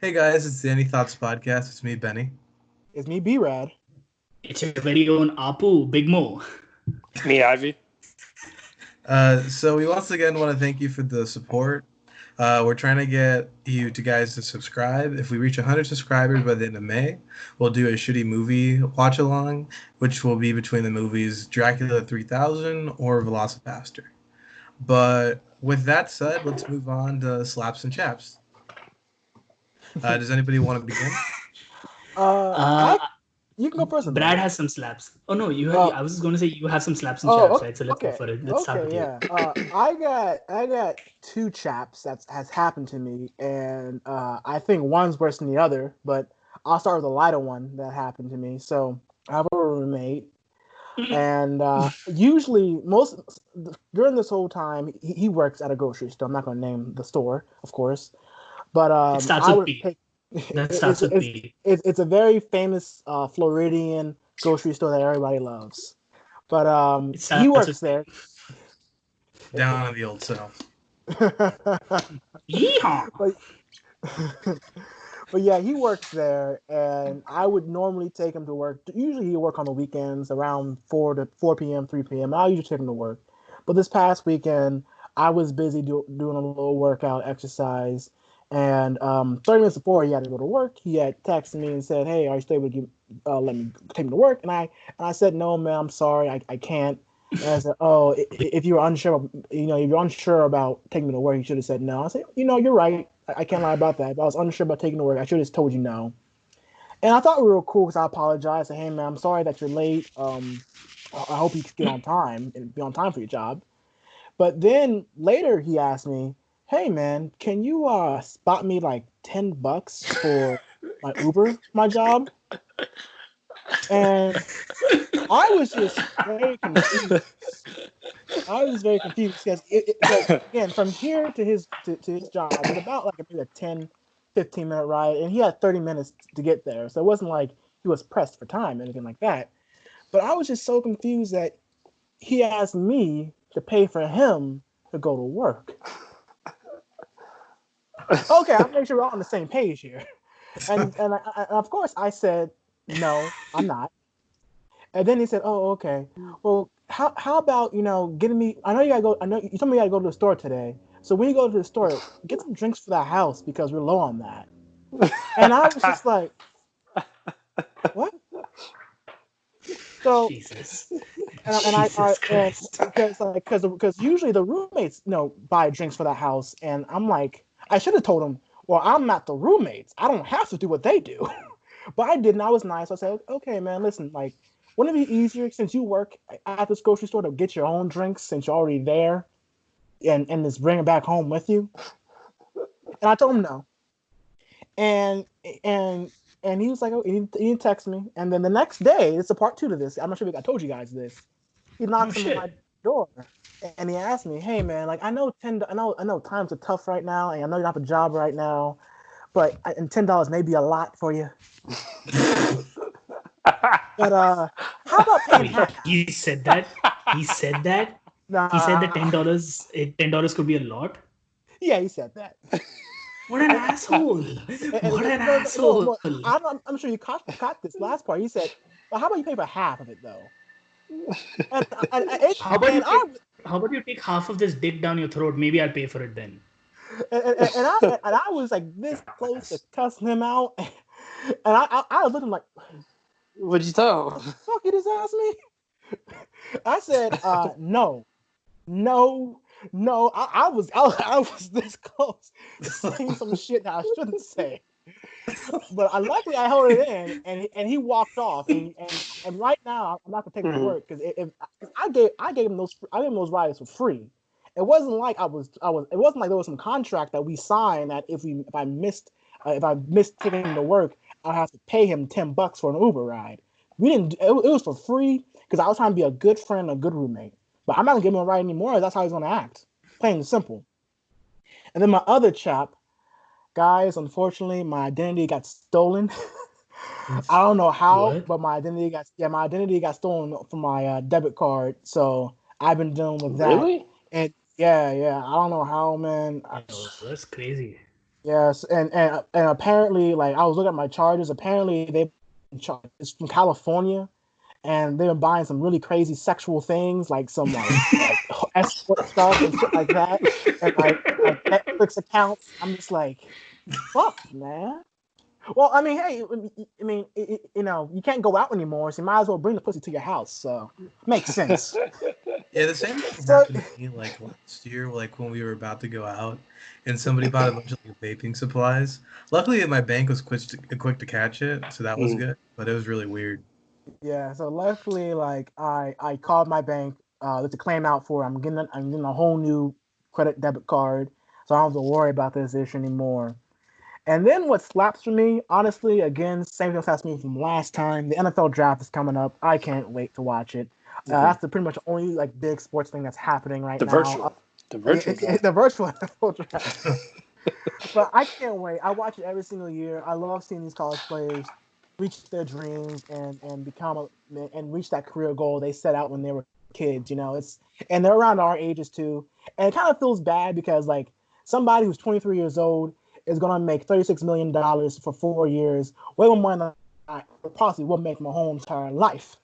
Hey guys, it's the Any Thoughts podcast. It's me, Benny. It's me, B-Rad. It's your very own Apu, Big Mo. Me, Ivy. So we once again want to thank you for the support. We're trying to get you to guys to subscribe. If we reach 100 subscribers by the end of May, we'll do a shitty movie watch along, which will be between the movies Dracula 3000 or Velocipastor. But with that said, let's move on to slaps and chaps. Does anybody want to begin? Uh, You can go first. Brad has some slaps. Oh no, you. Oh. I was just going to say you have some slaps and chaps, right? So let's go okay. for it. Let's start with you. I got two chaps that has happened to me, and I think one's worse than the other. But I'll start with the lighter one that happened to me. So I have a roommate, and usually during this whole time he works at a grocery store. I'm not going to name the store, of course, but It starts I with would P. take. That starts with P. It's a very famous Floridian grocery store that everybody loves. But he works there. Down in the old south. Yeehaw! But yeah, he works there, and I would normally take him to work. Usually, he work on the weekends around 4 p.m., 3 p.m. I usually take him to work. But this past weekend, I was busy doing a little workout exercise, and 30 minutes before he had to go to work, he had texted me and said, "Hey, are you still able to let me take me to work?" And I said, "No, man, I'm sorry, I can't." And I said, "Oh, if you're unsure, if you're unsure about taking me to work, you should have said no." I said, "You're right. I can't lie about that. If I was unsure about taking to work, I should have told you no." And I thought we were cool because I apologized. I said, "Hey, man, I'm sorry that you're late. I hope you get on time and be on time for your job." But then later he asked me, "Hey, man, can you spot me like $10 for my Uber, my job?" And I was just very confused. I was very confused because again, from here to his job, it's about like maybe a 10, 15-minute ride, and he had 30 minutes to get there. So it wasn't like he was pressed for time or anything like that. But I was just so confused that he asked me to pay for him to go to work. Okay, I'll make sure we're all on the same page here. And of course I said, "No, I'm not." And then he said, "Oh, okay. Well, how about getting me? I know you gotta go. I know you told me you gotta go to the store today. So when you go to the store, get some drinks for the house because we're low on that." And I was just like, "What?" So Jesus. and I Jesus Christ. because usually the roommates buy drinks for the house, and I'm like, I should have told them, "Well, I'm not the roommates. I don't have to do what they do." But I didn't. I was nice. I said, "Okay, man, listen, like, wouldn't it be easier since you work at this grocery store to get your own drinks since you're already there and just bring it back home with you?" And I told him no. And and and he was like, "Oh," he didn't text me. And then the next day, it's a part two to this. I'm not sure if I told you guys this. He knocks on my door and he asked me, "Hey, man, like, I know times are tough right now, and I know you don't have a job right now, but and $10 may be a lot for you. But how about paying half?" He said that. He said that. Nah. He said that $10 could be a lot. Yeah, he said that. What an asshole! What an asshole! I'm sure you caught this last part. He said, "Well, how about you pay for half of it, though?" How about you take half of this dick down your throat? Maybe I'll pay for it then. And I was like this close to cussing him out, and I was looking like, What'd you tell? "Fuck, you just asked me." I said, "No, no, no." I was this close to saying some shit that I shouldn't say. But luckily I held it in, and he walked off. And right now I'm not gonna take him to work because if I gave him those rides for free. It wasn't like it wasn't like there was some contract that we signed that if I missed taking him to work, I'll have to pay him $10 for an Uber ride. We didn't. It was for free because I was trying to be a good friend, a good roommate. But I'm not gonna give him a ride anymore. That's how he's gonna act. Plain and simple. And then my other chap, guys, unfortunately, my identity got stolen. I don't know how, What? but my identity got stolen from my debit card. So I've been dealing with that. Really? And yeah, I don't know how, man. Yo, that's crazy. Yes, and apparently, like I was looking at my charges. Apparently, it's from California, and they're buying some really crazy sexual things, like some like escort stuff and shit like that, and like Netflix accounts. I'm just like, fuck, man. Well, I mean, hey, you know, you can't go out anymore, so you might as well bring the pussy to your house. So makes sense. Yeah, the same thing So happened to me like last year, like when we were about to go out, and somebody bought a bunch of like, vaping supplies. Luckily, my bank was quick to catch it, so that was Mm. good. But it was really weird. yeah, so luckily, like I called my bank to claim out for. I'm getting a whole new credit debit card, so I don't have to worry about this issue anymore. And then what slaps for me, honestly, again, same thing that's me from last time. The NFL draft is coming up. I can't wait to watch it. That's the pretty much only like big sports thing that's happening right The now. virtual draft. The virtual NFL draft. But I can't wait. I watch it every single year. I love seeing these college players reach their dreams and and reach that career goal they set out when they were kids. You know, and they're around our ages too. And it kind of feels bad because like somebody who's 23 years old is gonna make $36 million for 4 years, way more money than I possibly will make my whole entire life.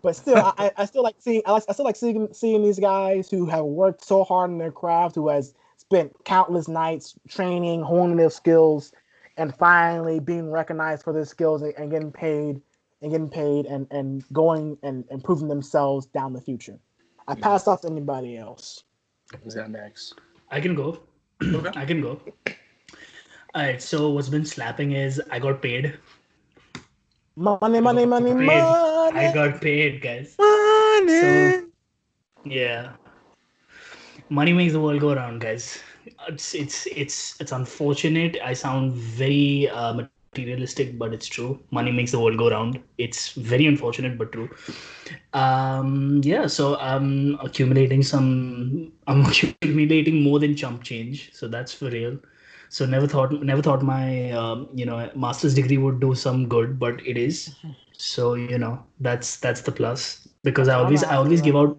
But still, I still like seeing I still like seeing these guys who have worked so hard in their craft, who has spent countless nights training, honing their skills, and finally being recognized for their skills and getting paid and going and improving themselves down the future. I pass off to anybody else. Who's that next? I can go. Okay. I can go. All right. So what's been slapping is I got paid. Money, I money, got money, paid. I money, got paid, guys. money. So yeah, money makes the world go around, guys. It's unfortunate. I sound very materialistic, but it's true. Money makes the world go round. It's very unfortunate, but true. Yeah, so I'm accumulating more than chump change, so that's for real. So never thought my master's degree would do some good, but it is. So that's the plus, because That's I what I'm always I after always right give out. now.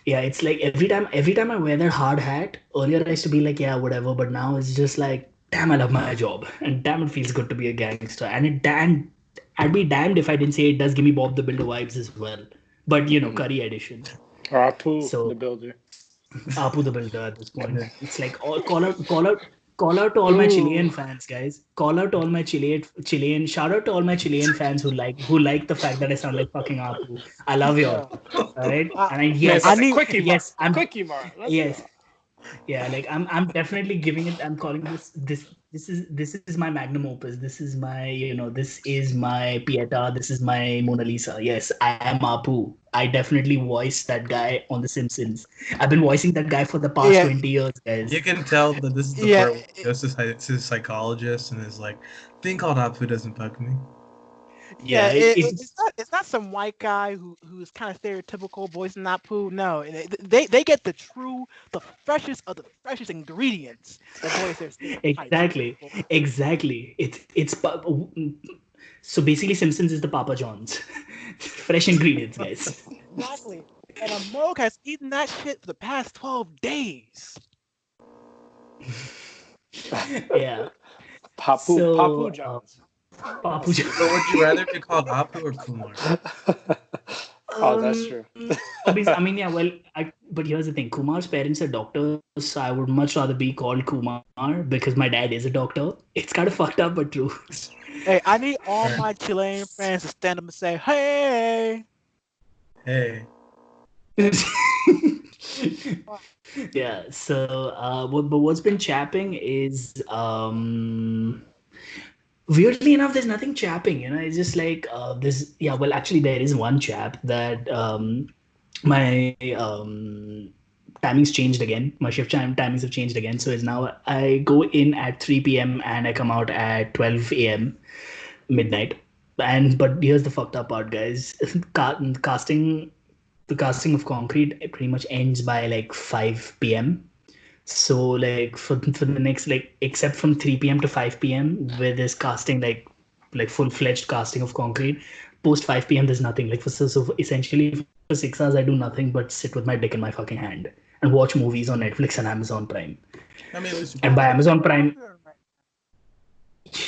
Yeah, it's like every time I wear that hard hat. Earlier I used to be like, yeah, whatever, but now it's just like, damn, I love my job, and damn, it feels good to be a gangster. And I'd be damned if I didn't say it does give me Bob the Builder vibes as well. But curry edition. Apu, the So builder. Apu the Builder at this point. It's like call out to all my Ooh. Chilean fans, guys. Call out to all my Chilean. Shout out to all my Chilean fans who like the fact that I sound like fucking Apu. I love y'all. Yeah. All right, I, and Man I yes, said need quickie mart. yes, I'm Quickie mart. Let's yes, go. yeah, like I'm definitely giving it. I'm calling this is my magnum opus. This is my this is my Pieta. This is my Mona Lisa. Yes, I am Apu. I definitely voiced that guy on The Simpsons. I've been voicing that guy for the past yeah 20 years, guys. You can tell that this is the yeah part where he goes to his psychologist and is like, "Thing called Apu doesn't bug me." Yeah, it's not some white guy who's kind of stereotypical voicing that poo. No, they get the freshest of the freshest ingredients that voice their stereotypes. exactly, exactly. So basically, Simpsons is the Papa John's. Fresh ingredients, guys. Exactly. And America has eaten that shit for the past 12 days. Yeah. Papu So, Johns. Papu So would you rather be called Apu or Kumar? Oh, that's true. Obviously, I mean, yeah, well, but here's the thing. Kumar's parents are doctors, so I would much rather be called Kumar because my dad is a doctor. It's kind of fucked up, but true. Hey, I need all Alright. my Chilean friends to stand up and say, "Hey." Hey, Yeah, so but what's been chapping is weirdly enough, there's nothing chapping, it's just like this. Yeah, well, actually there is one chap that my timings changed again. My shift timings have changed again, so it's now I go in at 3 p.m. and I come out at 12 a.m. midnight. And but here's the fucked up part, guys. Casting the casting of concrete, it pretty much ends by like 5 p.m. So like for the next, like, except from 3 p.m. to 5 p.m. where there's casting, like full-fledged casting of concrete, post 5 p.m. there's nothing. Like so essentially for 6 hours I do nothing but sit with my dick in my fucking hand and watch movies on Netflix and Amazon Prime. I mean, at least you And get by paid. Amazon Prime,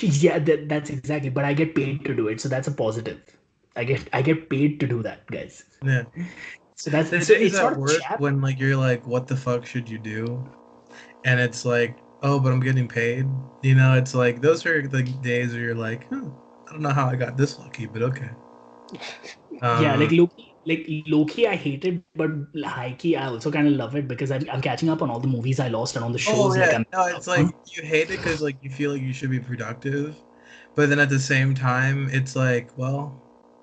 Yeah, that's exactly. But I get paid to do it, so that's a positive. I get paid to do that, guys. Yeah. So that's There are so days it's at not a work chap. when like you're like, what the fuck should you do? And it's like, oh, but I'm getting paid. You know, it's like those are the days where you're like, huh, I don't know how I got this lucky, but okay. Yeah, Um, like low-key, I hate it, but high-key, I also kind of love it because I'm catching up on all the movies I lost and on the oh shows. Like yeah, I'm, no, it's like you hate it because like you feel like you should be productive, but then at the same time, it's like, well,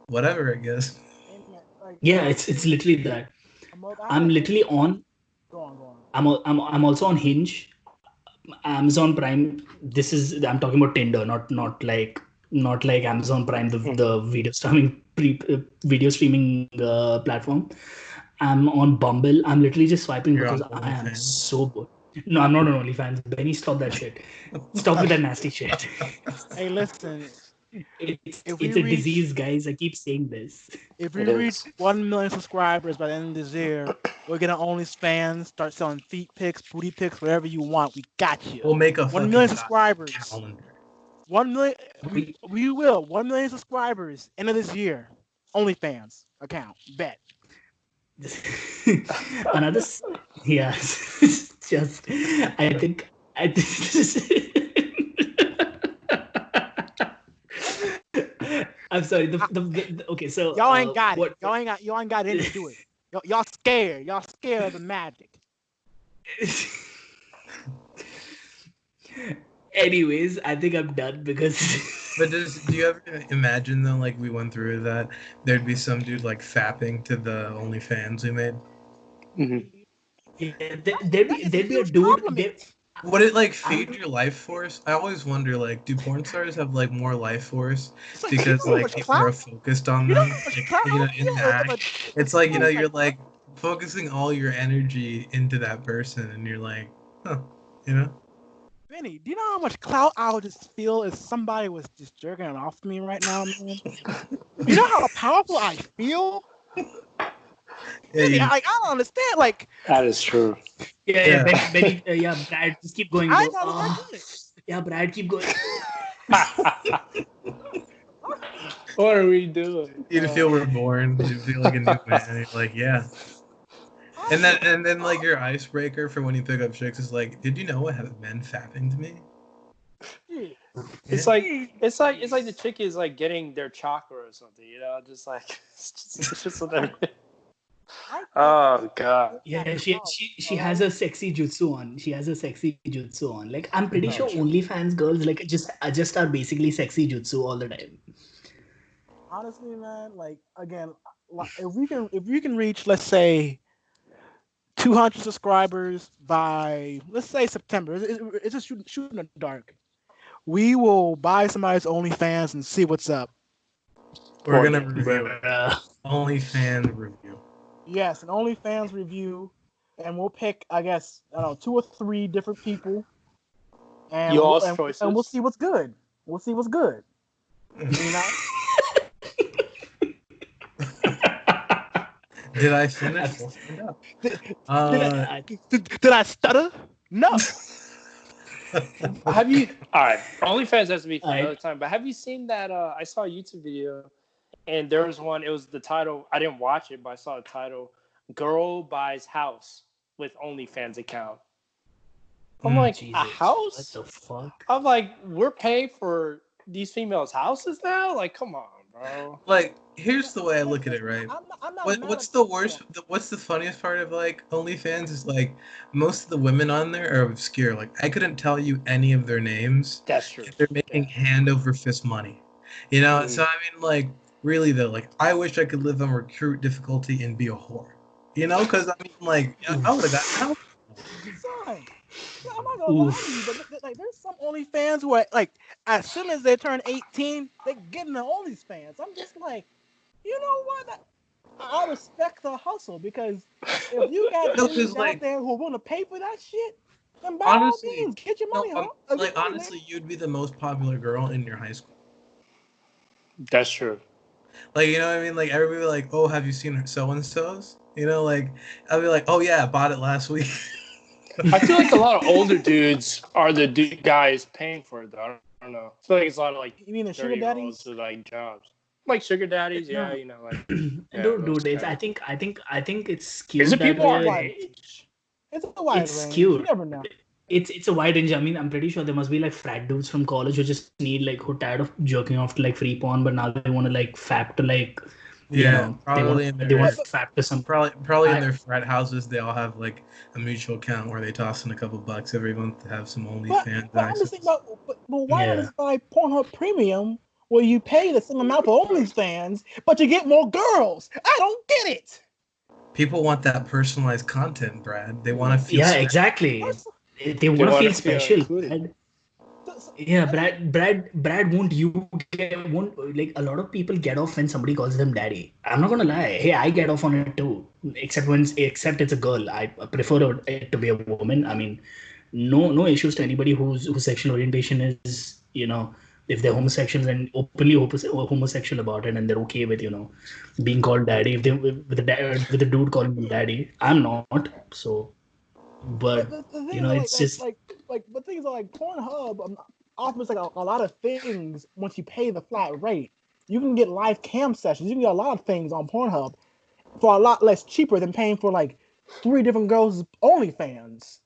whatever, I guess. Hey, man, like yeah, it's honestly, literally that. I I'm had literally on. go on, go on. I'm also on Hinge, Amazon Prime. This is I'm talking about Tinder, not like Amazon Prime, the video streaming platform. I'm on Bumble. I'm literally just swiping You're because on I am OnlyFans. so bored. No, I'm not on OnlyFans. Benny, stop that shit. Stop with that nasty shit. Hey, listen, if we It's a reach disease, guys. I keep saying this. if we It reach is. 1 million subscribers by the end of this year, we're gonna OnlyFans, start selling feet pics, booty pics, whatever you want. We got you. We'll make a 1 million fucking subscribers. calendar. 1 million. We, We will 1 million subscribers end of this year. OnlyFans account. Bet. another yeah just I think I'm sorry okay so Y'all ain't got it. what Y'all ain't got it in to do it. Y'all scared. Y'all scared of the magic. anyways I think I'm done because But do you ever imagine though, like we went through that, there'd be some dude like fapping to the OnlyFans we made? Mhm. yeah, It's a there'd be a huge dude compliment. Would it like I'm feed your life force? I always wonder, like, do porn stars have like more life force It's like you because know how like much people clout. are focused on You know them? how much Like, clout you know, I in the feel act, if it's like, you know, someone's you're like, like focusing all your energy into that person, and you're like, huh, you know? Benny, do you know how much clout I would just feel if somebody was just jerking it off to me right now, man? You know how powerful I feel? Yeah, Benny, you, I don't understand. Like, That is true. yeah yeah. Benny yeah Brad just keep going I bro ain't got to do it. yeah Brad keep going What are we doing? You'd feel reborn. You'd feel like a new man. You're like, yeah. And then like your icebreaker for when you pick up chicks is like, did you know I have men fapping to me? Shit. It's Yeah. like it's like the chick is like getting their chakra or something, you know, just like it's just whatever. Oh god. Yeah, she has a sexy jutsu on. She has a sexy jutsu on. Like I'm pretty Oh, sure true. OnlyFans girls like just are basically sexy jutsu all the time. Honestly, man, like again, if we can reach, let's say, 200 subscribers by, let's say, September. It's just shooting in the dark. We will buy somebody's OnlyFans and see what's up. We're Poor gonna Nick. review it. Bruh. OnlyFans review. Yes, an OnlyFans review, and we'll pick, I guess, I don't know, 2 or 3 different people, and Y'all's choices. we'll see what's good. We'll see what's good. You know? Did I finish? We'll find out. Did I stutter? No. Have you? All right, OnlyFans has to be for Alright. another time. But have you seen that? I saw a YouTube video, and there was one. It was the title. I didn't watch it, but I saw the title: "Girl buys house with OnlyFans account." I'm like, Jesus, a house? what the fuck? I'm like, we're paying for these females' houses now? Like, come on, bro. Like, here's the way I look at it, right? I'm not mad What's at the that. worst? What's the funniest part of like OnlyFans is like most of the women on there are obscure. Like I couldn't tell you any of their names. That's true. They're making Yeah. hand over fist money. You know. Mhm. So I mean, like, really though, like I wish I could live on recruit difficulty and be a whore. You know, because I mean, like I would have got. Son, yeah, I'm not gonna lie to you, but like, there's some OnlyFans who are like, as soon as they turn 18, they get in the OnlyFans. I'm just like, you know what? I respect the hustle, because if you got No, dudes because out like there who want to pay for that shit, then by all honestly, means, get your no, money, huh? like honestly, you'd be the most popular girl in your high school. That's true. Like, you know what I mean? Like, everybody be like, oh, have you seen so and so's? You know, like, I'll be like, oh, yeah, I bought it last week. I feel like a lot of older dudes are the guys paying for it, though. I don't know. I feel like it's a lot of like You mean the sugar 30-year-olds daddies? with like jobs, like sugar daddies. Yeah, No, you know, like those dude, it's guys. I think it's Is skewed it that people It's a our wide way. range. It's a wide It's range. You skewed. never know. It's a wide range. I mean, I'm pretty sure there must be like frat dudes from college who just need like who tired of jerking off to like free porn, but now they want to like fap to like, Yeah, probably in they want their to fap to some. probably in I their frat houses, they all have like a mutual account where they toss in a couple bucks every month to have some OnlyFans But I'm just thinking access. about, but why not Yeah. just buy Pornhub Premium where you pay the same amount for OnlyFans, but you get more girls? I don't get it. People want that personalized content, Brad. They want to feel Yeah, special. exactly. They They want to want feel to feel special. included. Yeah, Brad, won't like a lot of people get off when somebody calls them daddy. I'm not gonna lie. Hey, I get off on it too. Except it's a girl. I prefer it to be a woman. I mean, no issues to anybody whose sexual orientation is, if they're homosexuals and openly homosexual about it, and they're okay with, being called daddy. If they with a dude calling them daddy, I'm not. So, but The thing is, it's just the things are like Pornhub offers like a lot of things once you pay the flat rate. You can get live cam sessions. You can get a lot of things on Pornhub for a lot less cheaper than paying for like 3 different girls' OnlyFans.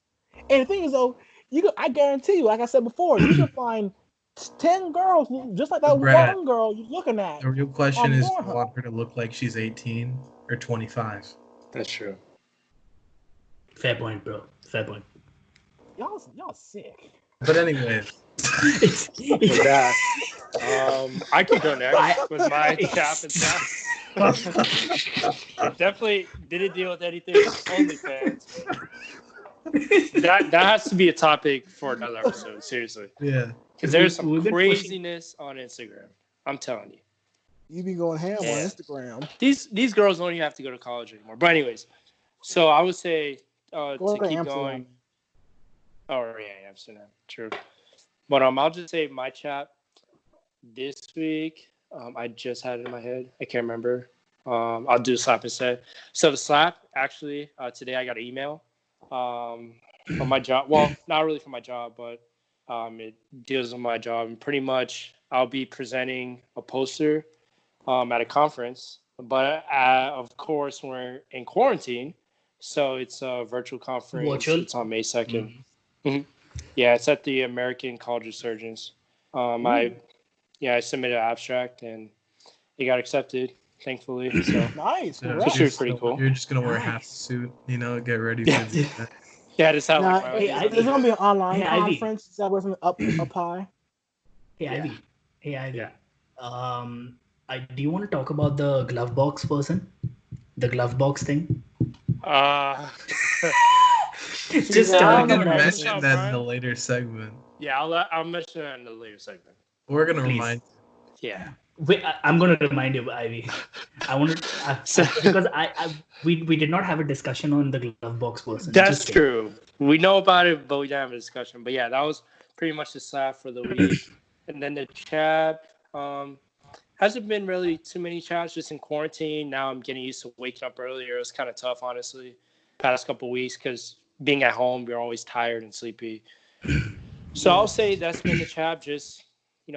And the thing is, though, I guarantee you, like I said before, you can find 10 girls just like that Brad, one girl you're looking at the real question on is, do you Pornhub. want her to look like she's 18 or 25? That's true. fair point, bro. Fair point. Y'all sick. But anyways, With that, I could go next with my chap and stuff. Definitely didn't deal with anything with OnlyFans. That has to be a topic for another episode, seriously. yeah. Because there's some We've been craziness on Instagram. I'm telling you. You be going ham on Yeah. Instagram. These girls don't even have to go to college anymore. But anyways, so I would say Go to to keep Amsterdam. going. Oh yeah, Amsterdam. True. But I'll just say my chat this week. I just had it in my head. I can't remember. I'll do the slap instead. So the slap, actually, today I got an email from my job. Well, not really from my job, but it deals with my job. And pretty much I'll be presenting a poster at a conference. But of course, we're in quarantine. So it's a virtual conference. Virtual? It's on May 2nd. Mm-hmm. Yeah, it's at the American College of Surgeons. I submitted an abstract and it got accepted, thankfully. So Nice. So Congrats. Sure, pretty cool. You're just gonna wear a half Nice. suit, get ready Yeah. for the event. yeah, this how Now, like my Hey, idea. Ivy. there's gonna be an online Hey, Ivy. conference. Is that wasn't up high? Hey, Yeah. Ivy. Hey, Ivy. Yeah. Do you want to talk about the glove box person? The glove box thing? Just Yeah, talk We're I'm gonna about mention it. mention that in the later segment. Yeah, I'll mention that in the later segment. We're gonna Please. remind. Yeah. Wait, I'm going to remind you, Ivy. I want to because we did not have a discussion on the glove box person. That's Just kidding. true. We know about it, but we didn't have a discussion. But yeah, that was pretty much the slap for the week. And then the chat hasn't been really too many chats just in quarantine. Now I'm getting used to waking up earlier. It's kind of tough, honestly, past couple weeks because being at home, you're always tired and sleepy. So I'll say that's been the chat, just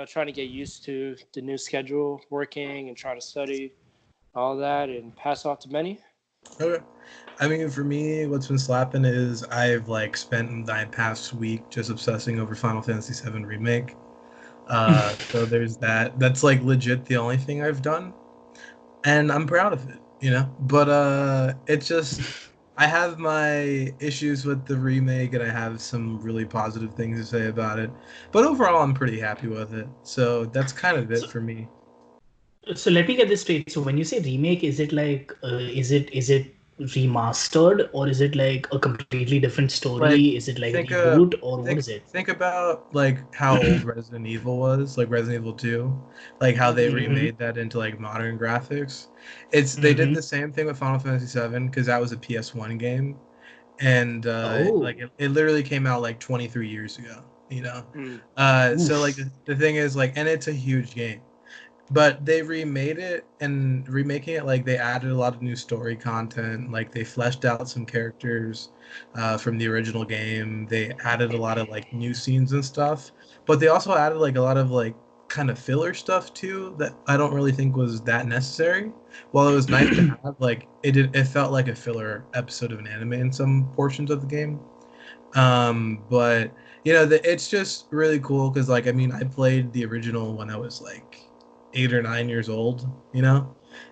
trying to get used to the new schedule, working and trying to study, all that, and pass off to Benny. Okay. I mean, for me, what's been slapping is I've spent the past week just obsessing over Final Fantasy VII Remake. So there's that. That's legit the only thing I've done, and I'm proud of it. But it's just I have my issues with the remake, and I have some really positive things to say about it. But overall, I'm pretty happy with it. So that's kind of it for me. So let me get this straight. So when you say remake, is it is it remastered, or is it like a completely different story? Is it like a reboot, or what is it? Think about how old Resident Evil was, Resident Evil 2, how they remade that into modern graphics. They did the same thing with Final Fantasy VII because that was a PS1 game, and it literally came out 23 years ago. So the thing is and it's a huge game. but they remade it, and remaking it, like they added a lot of new story content, like they fleshed out some characters from the original game. They added a lot of like new scenes and stuff, but they also added like a lot of like kind of filler stuff too that I don't really think was that necessary. While it was nice to have, like it felt like a filler episode of an anime in some portions of the game. But it's just really cool because, like, I mean, I played the original when I was like 8 or 9 years old,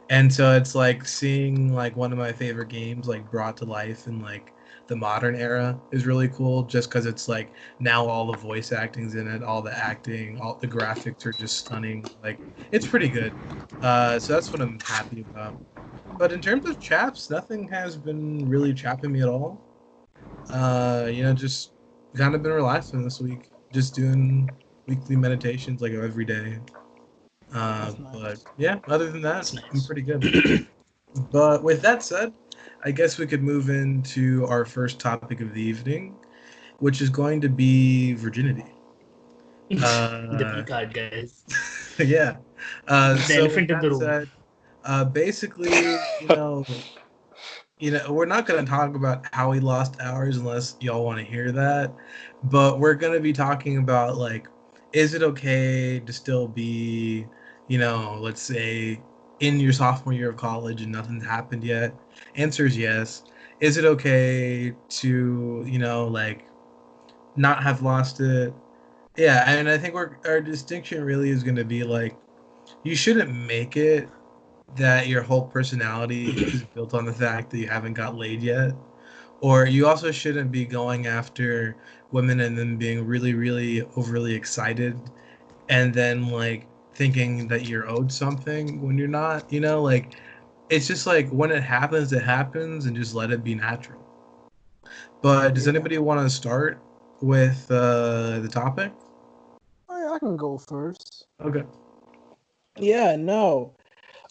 and so it's like seeing like one of my favorite games like brought to life in like the modern era is really cool. Just because it's like now all the voice acting's in it, all the acting, all the graphics are just stunning. Like it's pretty good. So that's what I'm happy about. But in terms of chaps, nothing has been really chapping me at all. Just kind of been relaxing this week, just doing weekly meditations like every day. That's But nice. yeah, other than that, That's I'm nice. pretty good. But with that said, I guess we could move into our first topic of the evening, which is going to be virginity. The V Uh, card, guys. yeah. The So with elephant in the that room. said, basically, we're not going to talk about how we lost ours unless y'all want to hear that. But we're going to be talking about, like, is it okay to still be, let's say in your sophomore year of college and nothing's happened yet? Answer is yes. Is it okay to, like, not have lost it? Yeah, and I think our distinction really is going to be like, you shouldn't make it that your whole personality is built on the fact that you haven't got laid yet. Or you also shouldn't be going after women and then being really, really overly excited and then like thinking that you're owed something when you're not, like it's just like when it happens and just let it be natural. But does Yeah. anybody want to start with the topic? Oh, yeah, I can go first. Okay. Yeah, no.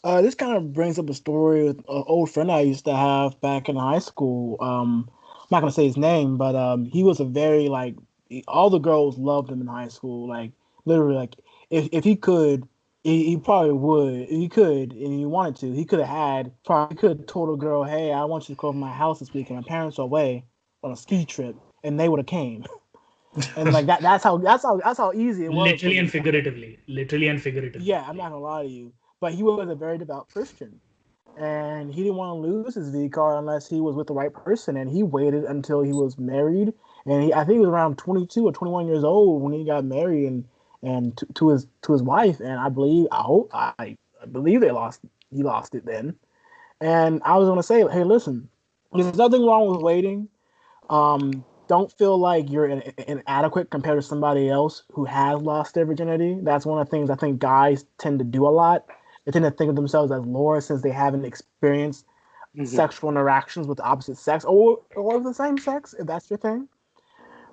This kind of brings up a story with an old friend I used to have back in high school. I'm not gonna say his name, but he was a very like all the girls loved him in high school. Like literally, like if he could, he probably would. If he could and he wanted to, he could have probably could have told a girl, "Hey, I want you to come over my house this weekend. My parents are away on a ski trip," and they would have came. And like that, that's how easy it was for Literally this and guy. figuratively. Literally and figuratively. Yeah, I'm not gonna lie to you, but he was a very devout Christian and he didn't want to lose his V card unless he was with the right person. And he waited until he was married, and I think he was around 22 or 21 years old when he got married and to his wife. And I believe he lost it then. And I was gonna say, hey, listen, there's nothing wrong with waiting. Don't feel like you're inadequate compared to somebody else who has lost their virginity. That's one of the things I think guys tend to do a lot. They tend to think of themselves as lower since they haven't experienced Mhm. sexual interactions with the opposite sex or the same sex, if that's your thing.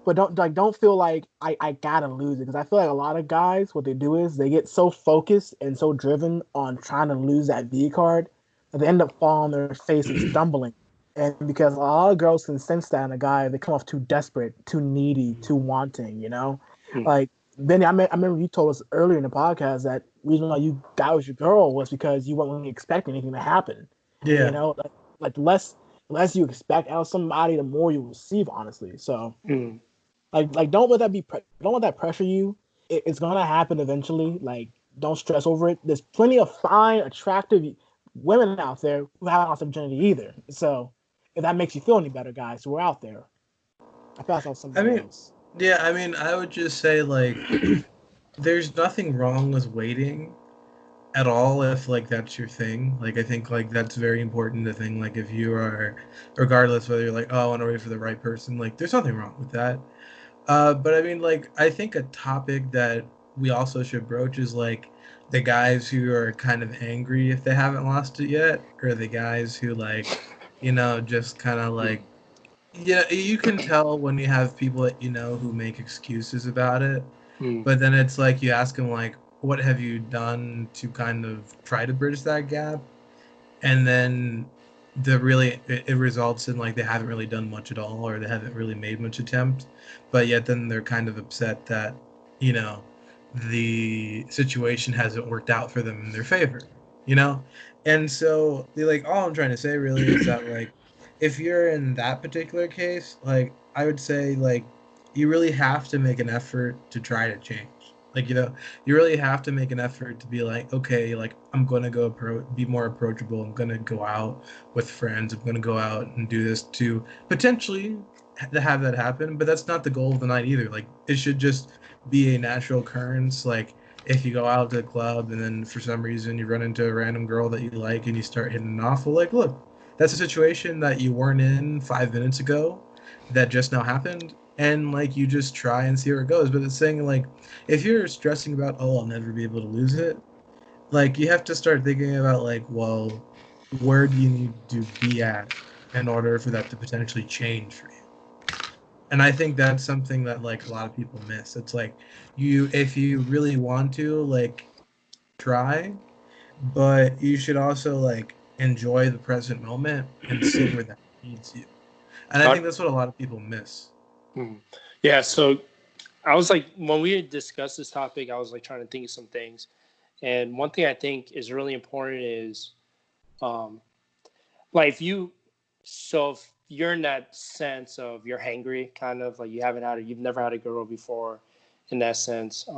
But don't feel like I gotta lose it, because I feel like a lot of guys, what they do is they get so focused and so driven on trying to lose that V card that they end up falling on their face and stumbling. And because a lot of girls can sense that in a guy, they come off too desperate, too needy, too wanting. Mhm. Like Benny, I remember you told us earlier in the podcast that reason why you got with your girl was because you weren't really expecting anything to happen. You Yeah. know, like less you expect out of somebody, the more you receive, honestly. So Mhm. like don't let that pressure you. It's gonna happen eventually. Like don't stress over it. There's plenty of fine, attractive women out there who haven't lost their virginity either. So if that makes you feel any better, guys, we're out there. I passed off I somebody mean, else. yeah, I mean, I would just say like there's nothing wrong with waiting at all if like that's your thing. Like I think like that's very important to think like if you are, regardless whether you're like, oh, I want to wait for the right person, like there's nothing wrong with that. But I mean, like I think a topic that we also should broach is like the guys who are kind of angry if they haven't lost it yet, or the guys who like, just kind of like, yeah, you can tell when you have people that who make excuses about it, Mhm. but then it's like you ask them like, what have you done to kind of try to bridge that gap? And then it results in like they haven't really done much at all, or they haven't really made much attempt, but yet then they're kind of upset that you know the situation hasn't worked out for them in their favor, you know? And so, like, all I'm trying to say really is that, like, if you're in that particular case, like, I would say, like, you really have to make an effort to try to change. Like, you really have to make an effort to be like, okay, like, I'm going to be more approachable. I'm going to go out with friends. I'm going to go out and do this to potentially have that happen. But that's not the goal of the night either. Like, it should just be a natural occurrence. Like, if you go out to the club and then for some reason you run into a random girl that you like and you start hitting it off, well, like, look, that's a situation that you weren't in 5 minutes ago that just now happened. And like, you just try and see where it goes. But it's saying, like, if you're stressing about, oh, I'll never be able to lose it, like, you have to start thinking about, like, well, where do you need to be at in order for that to potentially change for you? And I think that's something that, like, a lot of people miss. It's like, if you really want to, like, try, but you should also, like, enjoy the present moment and see where that leads you. And I think that's what a lot of people miss. Yeah, so I was like, when we discussed this topic, I was like trying to think of some things. And one thing I think is really important is, like, if you're in that sense of you're hangry, kind of like you've never had a girl before, in that sense,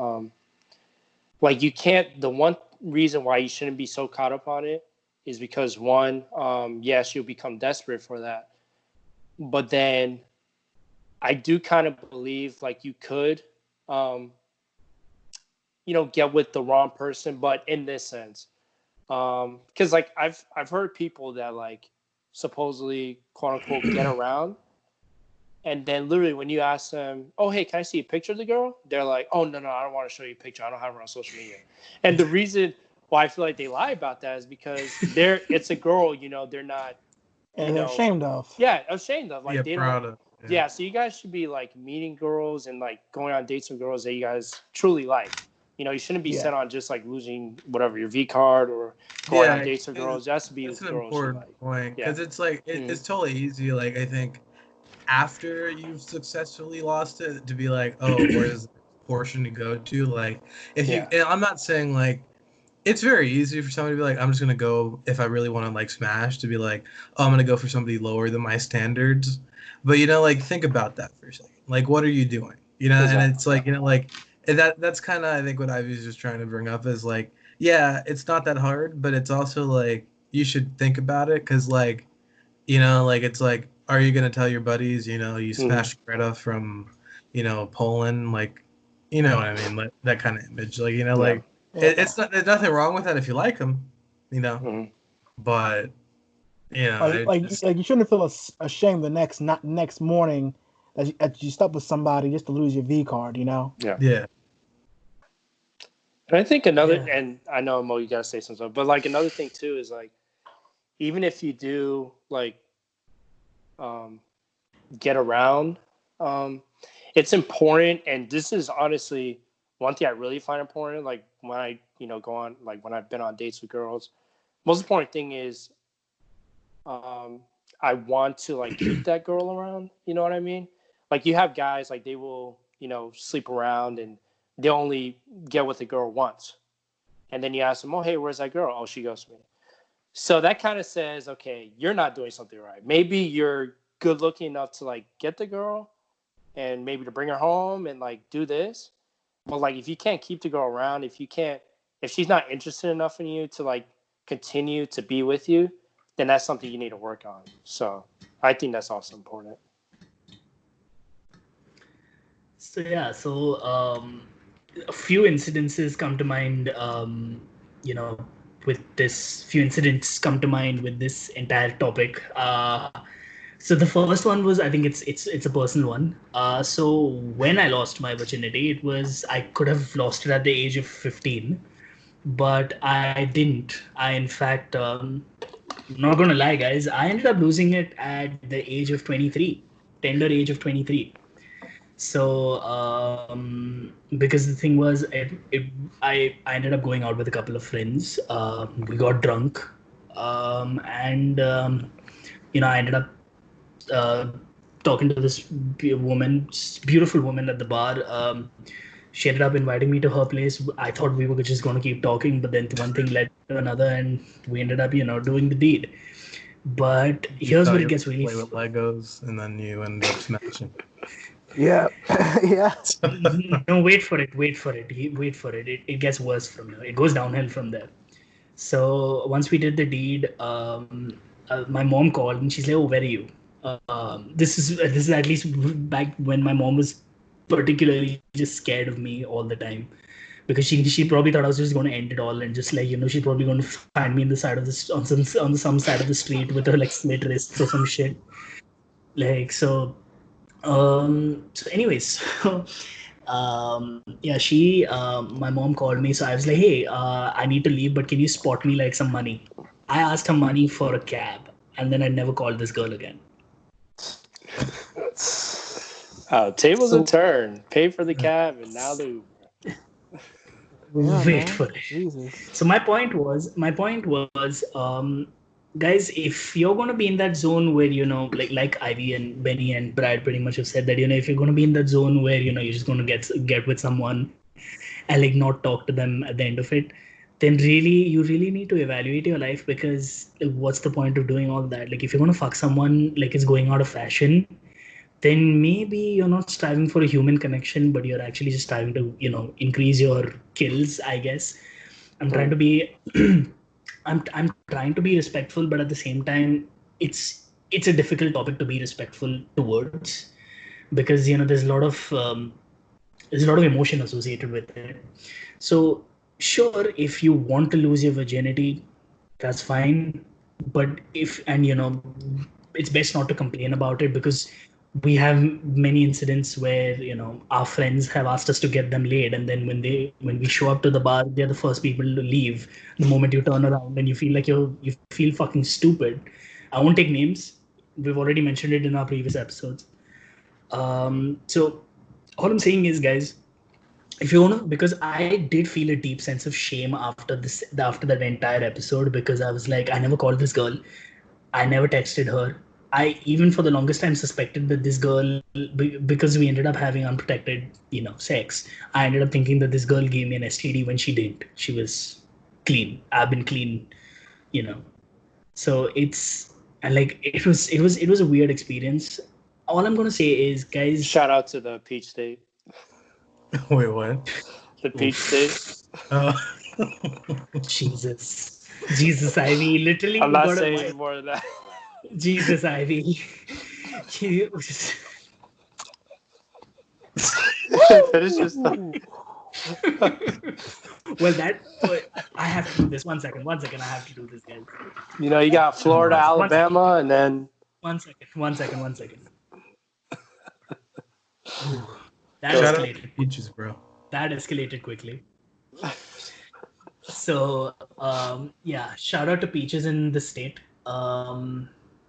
like, you can't. The one reason why you shouldn't be so caught up on it is because, one, yes, you'll become desperate for that, but then I do kind of believe, like, you could, get with the wrong person, but in this sense, because, like, I've heard people that, like, supposedly, quote unquote, get around, and then literally when you ask them, oh, hey, can I see a picture of the girl? They're like, oh, no, I don't want to show you a picture. I don't have her on social media. And the reason why I feel like they lie about that is because it's a girl, they're not, and they're ashamed of. Yeah, ashamed of. Like, they proud don't. of. Yeah, so you guys should be, like, meeting girls and, like, going on dates with girls that you guys truly like. You shouldn't be set on just, like, losing whatever your V card or going on dates with girls. It has to be That's an girls important point, because it's like it's Mhm. totally easy. Like, I think after you've successfully lost it, to be like, oh, where's the portion to go to? Like, and I'm not saying, like, it's very easy for somebody to be like, I'm just gonna go, if I really want to, like, smash, to be like, oh, I'm gonna go for somebody lower than my standards. But like, think about that for a second. Like, what are you doing? Exactly. And it's like, like, that's kind of, I think, what I was just trying to bring up is, like, yeah, it's not that hard, but it's also like, you should think about it, because, like, like, it's like, are you gonna tell your buddies, you smashed Greta from, Poland, like, you know what I mean, like, that kind of image, like, like, it's not, there's nothing wrong with that if you like them, but like you shouldn't feel ashamed the next morning that you slept with somebody just to lose your V card, Yeah. And I think and I know, Mo, you gotta say something, but, like, another thing too is, like, even if you do, like, get around, it's important, and this is honestly one thing I really find important. Like, when I go on, like, when I've been on dates with girls, most important thing is, I want to, like, keep that girl around. You know what I mean? Like, you have guys, like, they will sleep around and they only get with the girl once, and then you ask them, oh, hey, where's that girl? Oh, she goes to me. So that kind of says, okay, you're not doing something right. Maybe you're good looking enough to, like, get the girl and maybe to bring her home and, like, do this. But, like, if you can't keep the girl around, if she's not interested enough in you to, like, continue to be with you, then that's something you need to work on. So I think that's also important. So yeah, a few incidences come to mind. Few incidents come to mind with this entire topic. So the first one was, I think it's a personal one. So when I lost my virginity, I could have lost it at the age of 15, but I didn't. I, in fact, not gonna lie, guys, I ended up losing it at the age of 23, tender age of 23. So because the thing was, I ended up going out with a couple of friends. We got drunk, and I ended up talking to this beautiful woman at the bar. She ended up inviting me to her place. I thought we were just going to keep talking, but then one thing led to another, and we ended up, doing the deed. But You here's thought where you it were gets really play with Legos, and then you ended up smashing. Yeah, yeah. no, wait for it, wait for it, wait for it. It gets worse from there. It goes downhill from there. So once we did the deed, my mom called and she's like, "Oh, where are you?" This is at least back when my mom was particularly just scared of me all the time, because she probably thought I was just going to end it all, and just like, she's probably going to find me in the side of this on some side of the street with her like slit wrists or some shit. Like so. So anyways, yeah, my mom called me, so I was like, "Hey, I need to leave, but can you spot me like some money?" I asked her money for a cab, and then I never called this girl again. Tables So have turned. Pay for the cab, and now the Uber. Yeah, wait man. for it. Jesus. So my point was, guys, if you're gonna be in that zone where, like Ivy and Benny and Brad pretty much have said that, if you're gonna be in that zone where, you're just gonna get with someone and like not talk to them at the end of it, then you really need to evaluate your life, because like, what's the point of doing all that? Like, if you're gonna fuck someone like it's going out of fashion, then maybe you're not striving for a human connection, but you're actually just striving to, increase your kills, I guess. I'm trying to be I'm trying to be respectful, but at the same time, it's a difficult topic to be respectful towards, because there's a lot of emotion associated with it. So sure, if you want to lose your virginity, that's fine. But if and it's best not to complain about it, because we have many incidents where our friends have asked us to get them laid, and then when we show up to the bar, they're the first people to leave the moment you turn around, and you feel like you feel fucking stupid. I won't take names. We've already mentioned it in our previous episodes. So all I'm saying is, guys, if you wanna, because I did feel a deep sense of shame after that entire episode, because I was like, I never called this girl, I never texted her. I even for the longest time suspected that this girl, because we ended up having unprotected, sex. I ended up thinking that this girl gave me an STD when she didn't. She was clean. I've been clean, you know. So it's and like it was a weird experience. All I'm gonna say is, guys, Shout out to the Peach State. Wait, what? The Peach State. Uh, Jesus, Jesus, Ivy, literally, I'm you not gotta saying more than that. Jesus, Ivy. You- Finish your stuff. well, I have to do this. 1 second. 1 second. I have to do this, guys. You know, you got Florida, One second. Alabama, and then 1 second. 1 second. 1 second. Ooh, that shout out to escalated. Peaches, bro. That escalated quickly. So, yeah, shout out to Peaches in the state.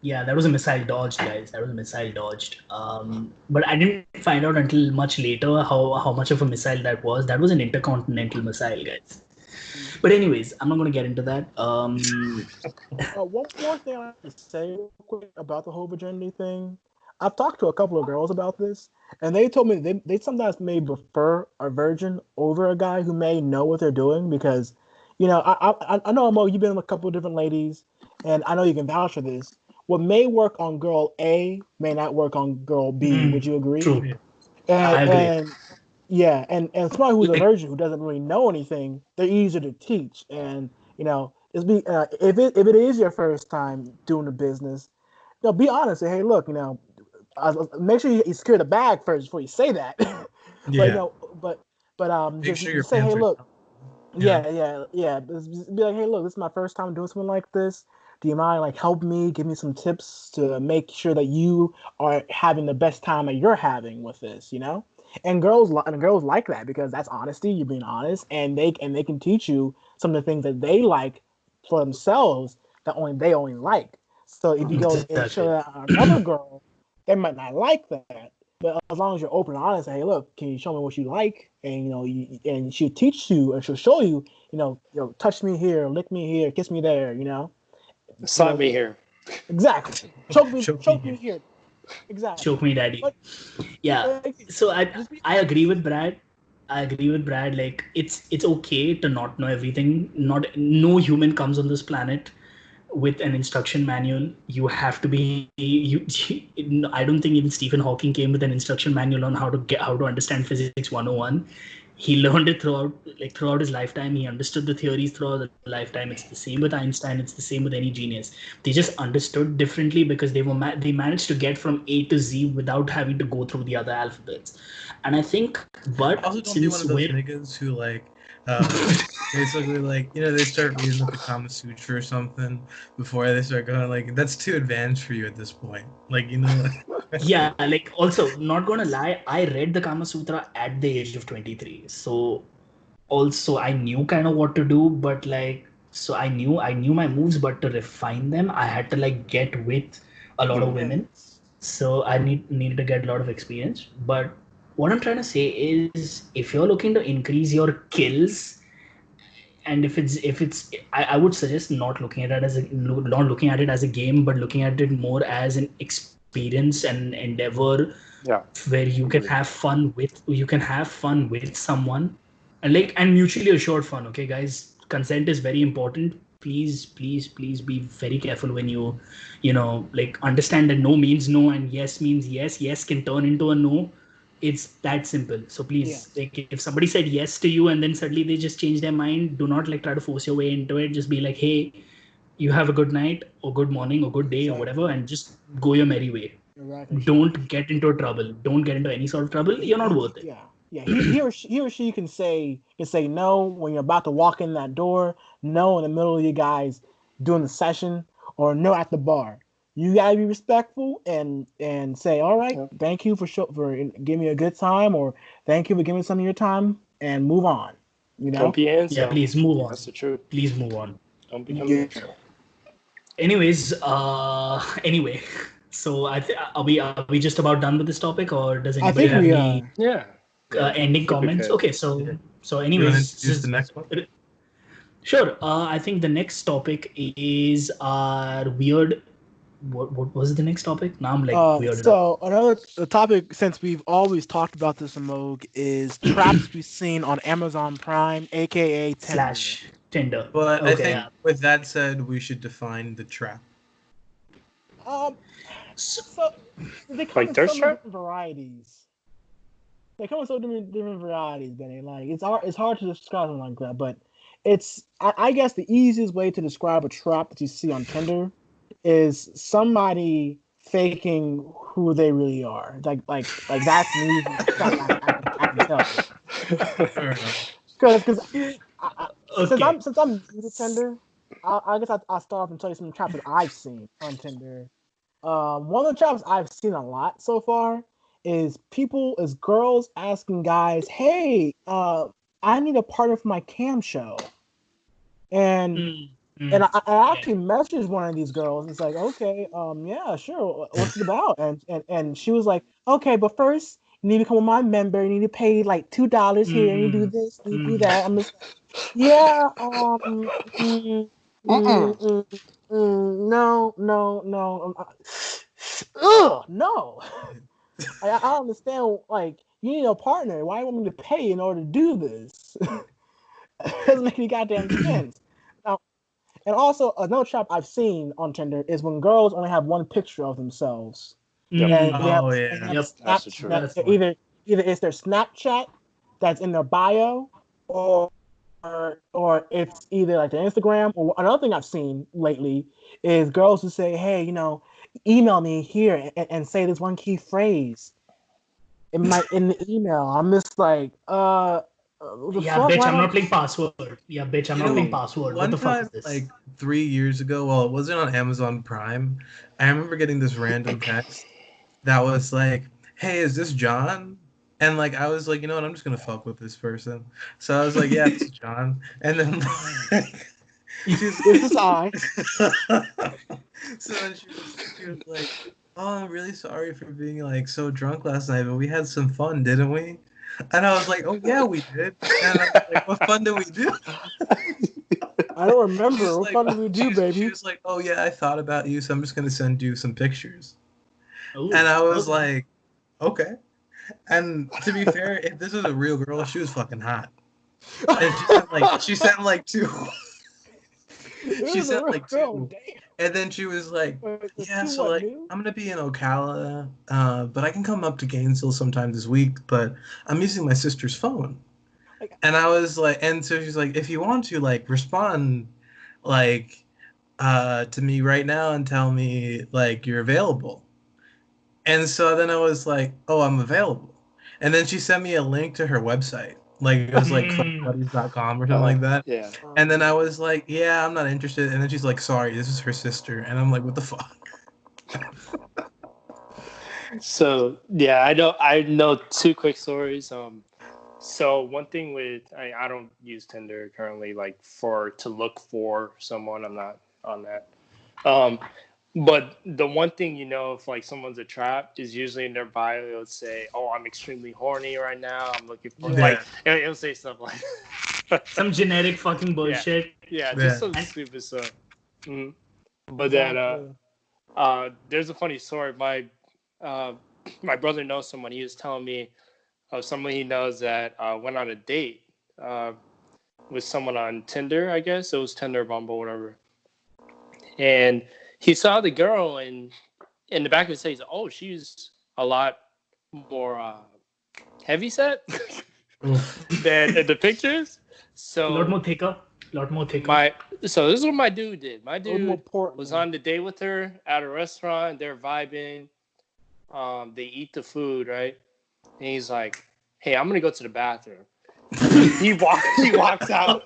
Yeah, that was a missile dodged, guys. That was a missile dodged. But I didn't find out until much later how much of a missile that was. That was an intercontinental missile, guys. But anyways, I'm not gonna get into that. One more thing I have to say real quick about the whole virginity thing. I've talked to a couple of girls about this, and they told me they sometimes may prefer a virgin over a guy who may know what they're doing, because, I know, Mo, you've been with a couple of different ladies, and I know you can vouch for this. What may work on girl A may not work on girl B. Would you agree? True. And I agree. and yeah, and somebody who's a Like, virgin who doesn't really know anything, they're easier to teach. And just be if it is your first time doing the business, be honest. Say, hey, look, make sure you secure the bag first before you say that. but Yeah. Make sure your just say, hey, pants are. look, Yeah. yeah. Just be like, hey, look, this is my first time doing something like this. Do you mind help me, give me some tips to make sure that you are having the best time that you're having with this, And girls like that, because that's honesty. You're being honest, and they can teach you some of the things that they like for themselves that they only like. So if you go and show exactly. that on another girl, they might not like that. But as long as you're open and honest, hey, look, can you show me what you like? And and she'll teach you, and she'll show you, touch me here, lick me here, kiss me there, you slap know, me here. exactly. Choke me Choke me here. here, exactly. Choke me, daddy. But Yeah. like, So I just be I agree honest. with Brad. I agree with Brad. Like it's okay to not know everything. Not no human comes on this planet with an instruction manual. You have to be you. I don't think even Stephen Hawking came with an instruction manual on how to understand physics 101. He learned it throughout his lifetime. He understood the theories throughout the lifetime. It's the same with Einstein. It's the same with any genius. They just understood differently because they managed to get from A to Z without having to go through the other alphabets. And I think, but Also, don't be one since of those we're niggas who like basically like they start reading like the Kama Sutra or something before they start going like that's too advanced for you at this point. Like yeah, like also not gonna lie, I read the Kama Sutra at the age of 23. So also I knew kind of what to do, but like so I knew my moves, but to refine them, I had to like get with a lot of women. Yes. So I needed to get a lot of experience. But what I'm trying to say is if you're looking to increase your kills, and I would suggest not looking at it as a game, but looking at it more as an experience and endeavor Yeah. where you can have fun with someone, and mutually assured fun. Okay guys, consent is very important. Please be very careful when like understand that no means no and yes means yes. Yes can turn into a no. It's that simple. So please, Yes. like, if somebody said yes to you and then suddenly they just change their mind, do not like try to force your way into it. Just be like, hey, you have a good night or good morning or good day or Exactly. whatever, and just go your merry way. Exactly. Don't get into trouble. Don't get into any sort of trouble. You're not worth it. Yeah, yeah. He or she can say no when you're about to walk in that door, no in the middle of you guys doing the session, or no at the bar. You gotta be respectful and say, all right, Yeah. thank you for giving me a good time, or thank you for giving me some of your time, and move on. You Don't know. be an Yeah, incel. please move on. That's the truth. Please move on. Don't become Yeah. an incel. Anyways, anyway, so are we just about done with this topic, or does I anybody think have yeah. we any are. Yeah. ending I think we've comments? hit. Okay, Yeah. so You want to anyways, introduce the next one? sure. I think the next topic is our weird. What was the next topic? Now I'm like weirded out. So another topic, since we've always talked about this, Amog, is traps we've seen on Amazon Prime, aka Tinder. Slash Tinder. But I Okay, think yeah. with that said, we should define the trap. Um, So, so they come Like in so thirst many trap? different varieties. They come in so many different varieties, Benny. Like it's hard to describe them like that, but I guess the easiest way to describe a trap that you see on Tinder is somebody faking who they really are. Like that's an easy trap I can tell you. Fair enough. Because okay. since I'm new to Tinder, I guess I'll start off and tell you some traps that I've seen on Tinder. One of the traps I've seen a lot so far is girls asking guys, "Hey, I need a partner for my cam show," and Mm, and mm, I yeah. actually messaged one of these girls. It's like, okay, yeah, sure. What's it about? And she was like, okay, but first you need to become my member. You need to pay like $2 here, and you do Mm, this, and you do mm. that. I'm just like, yeah, mm, mm, Mm-mm. mm, no, no, no. Ugh, no. I don't understand. Like, you need a partner. Why do you want me to pay in order to do this? It doesn't make any goddamn sense. Now, and also another trap I've seen on Tinder is when girls only have one picture of themselves, Yep. and they have Oh and they yeah. have a Yep. That's the snap truth. that That's the one. either it's their Snapchat that's in their bio, or or it's either like their Instagram. Or another thing I've seen lately is girls who say, "Hey, email me here and say this one key phrase in the email." I'm just like, the Yeah, fuck? bitch, Why I'm am not playing password. Yeah, bitch, I'm You not know, playing Mm. password. What one the fuck is time, this? like 3 years ago, well, it wasn't on Amazon Prime. I remember getting this random text that was like, "Hey, is this John?" And like, I was like, you know what? I'm just gonna fuck with this person. So I was like, "Yeah, this is John." And then like, she was, this is I? so then she was like, "Oh, I'm really sorry for being like so drunk last night, but we had some fun, didn't we?" And I was like, "Oh yeah, we did." And I was like, "What fun did we do?" I don't She remember. was What like, fun did we do, she baby? was like, "Oh yeah, I thought about you, so I'm just gonna send you some pictures." Oh, And I was okay. like, "Okay." And to be fair, if this was a real girl, she was fucking hot. And she sent like two. She sent like two. Damn. And then she was like, yeah, so like I'm gonna be in Ocala, but I can come up to Gainesville sometime this week, but I'm using my sister's phone. And I was like, and so she's like, if you want to like respond like to me right now and tell me like you're available. And so then I was like, oh, I'm available. And then she sent me a link to her website. Like it was like fuckbuddies.com or something like that. Yeah. And then I was like, yeah, I'm not interested. And then she's like, sorry, this is her sister. And I'm like, what the fuck? So yeah, I know two quick stories. So one thing with I don't use Tinder currently, like to look for someone. I'm not on that. But the one thing if like someone's a trap is usually in their bio it'll say, "Oh, I'm extremely horny right now. I'm looking for like." It'll say stuff like some generic fucking bullshit. Yeah, just some stupid stuff. Mm-hmm. But then there's a funny story. My brother knows someone. He was telling me of someone he knows that went on a date with someone on Tinder. I guess it was Tinder, Bumble, whatever. And he saw the girl, and in the back of his head, he's like, "Oh, she's a lot more heavyset than in the pictures." So a lot more thicker. So this is what my dude did. My dude was on the date with her at a restaurant. They're vibing. They eat the food, right? And he's like, "Hey, I'm gonna go to the bathroom." He walks out.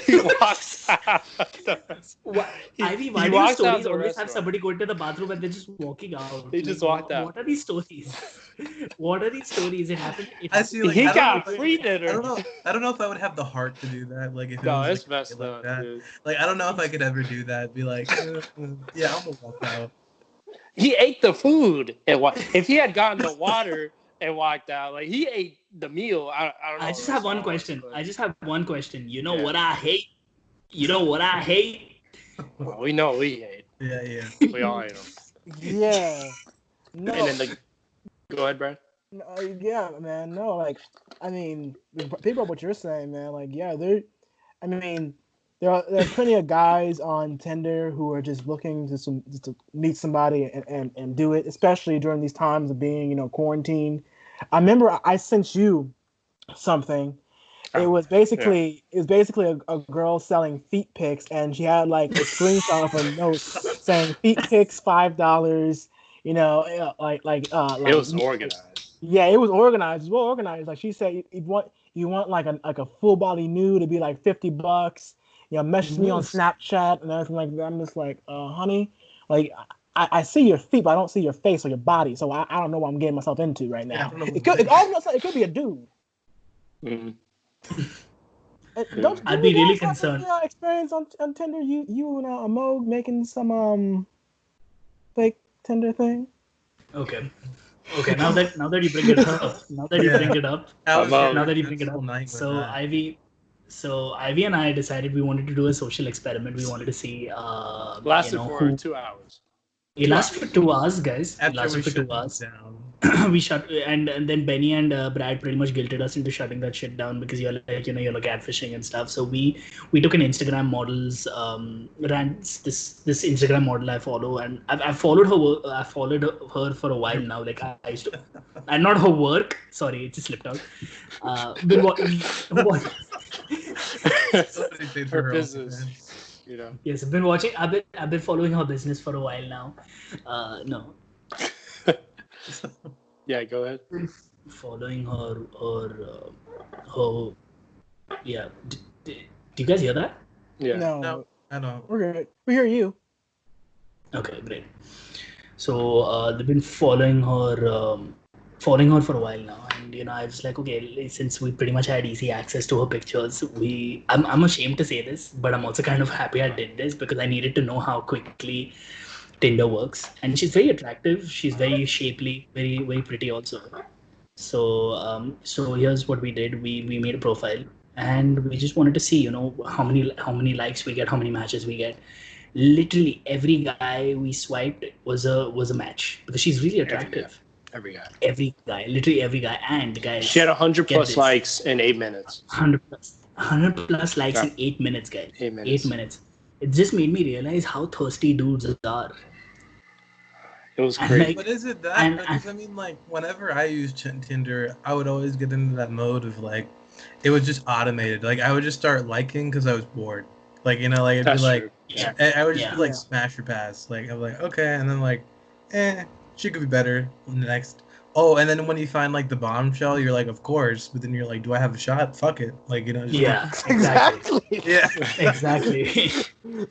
He walks out. Ivy, why do your stories always have somebody going to the bathroom and they're just walking out? They just walked out. What are these stories? What are these stories? It happened. He got free dinner. I don't know if I would have the heart to do that. Like if no, it's like, messed like up, that. dude. Like I don't know if I could ever do that. Be like, yeah, I'm gonna walk out. He ate the food and if he had gotten the water and walked out, like he ate the meal. I don't know. I just have one question. You know what I hate? Well, we know we hate. Yeah. We all hate them. Yeah. No. And then go ahead, Brad. No, yeah, man. No, like, I mean, people, what you're saying, man. Like, yeah, there are plenty of guys on Tinder who are just looking to meet somebody and do it, especially during these times of being, quarantined. I remember I sent you something. It was basically a girl selling feet pics, and she had like a screenshot of a note saying feet pics $5. It was organized. Yeah, it was organized. It was well organized. Like she said, you want like a full body nude to be like $50. Message me on Snapchat and everything like that. I'm just like, honey, like I see your feet, but I don't see your face or your body, so I don't know what I'm getting myself into right now. It could be a dude. Mm-hmm. I'd be really concerned. Experience on Tinder? You and Amog making some fake Tinder thing? Okay. Now that you bring it up, so Ivy and I decided we wanted to do a social experiment. We wanted to see. Lasted for 2 hours. It lasted for 2 hours, guys. After 2 hours. We shut and then Benny and Brad pretty much guilted us into shutting that shit down because you're catfishing and stuff. So we took an Instagram model's this Instagram model I follow, and I've followed her. I followed her for a while now. Like I used to, and not her work. Sorry, it just slipped out. Her business. Yes, I've been following her business for a while now. No. Yeah, go ahead. Following her. Yeah. Do you guys hear that? Yeah. No, I don't. We're good. We hear you. Okay, great. So they've been following her for a while now, and I was like, okay, since we pretty much had easy access to her pictures, I'm ashamed to say this, but I'm also kind of happy I did this because I needed to know how quickly Tinder works. And she's very attractive, she's very shapely, very very pretty also. So here's what we did. We made a profile, and we just wanted to see how many likes we get, how many matches we get. Literally every guy we swiped was a match because she's really attractive. Every guy. Literally every guy. And guys, She had 100 get plus this. likes in 8 minutes. 100 plus likes in Yeah. 8 minutes, guys. 8 minutes. 8 minutes. It just made me realize how thirsty dudes are. It was And crazy. But is it that? and Because I mean, like, whenever I use Tinder, I would always get into that mode of like, it was just automated. Like, I would just start liking because I was bored. Like, you know, like it'd That's be like, true. yeah, I would just be like, Yeah. smash or pass. Like, I'm like, okay, and then like, she could be better. Next. Oh, and then when you find like the bombshell, you're like, of course. But then you're like, do I have a shot? Fuck it. Like, you know. Just, yeah, exactly, Yeah. exactly.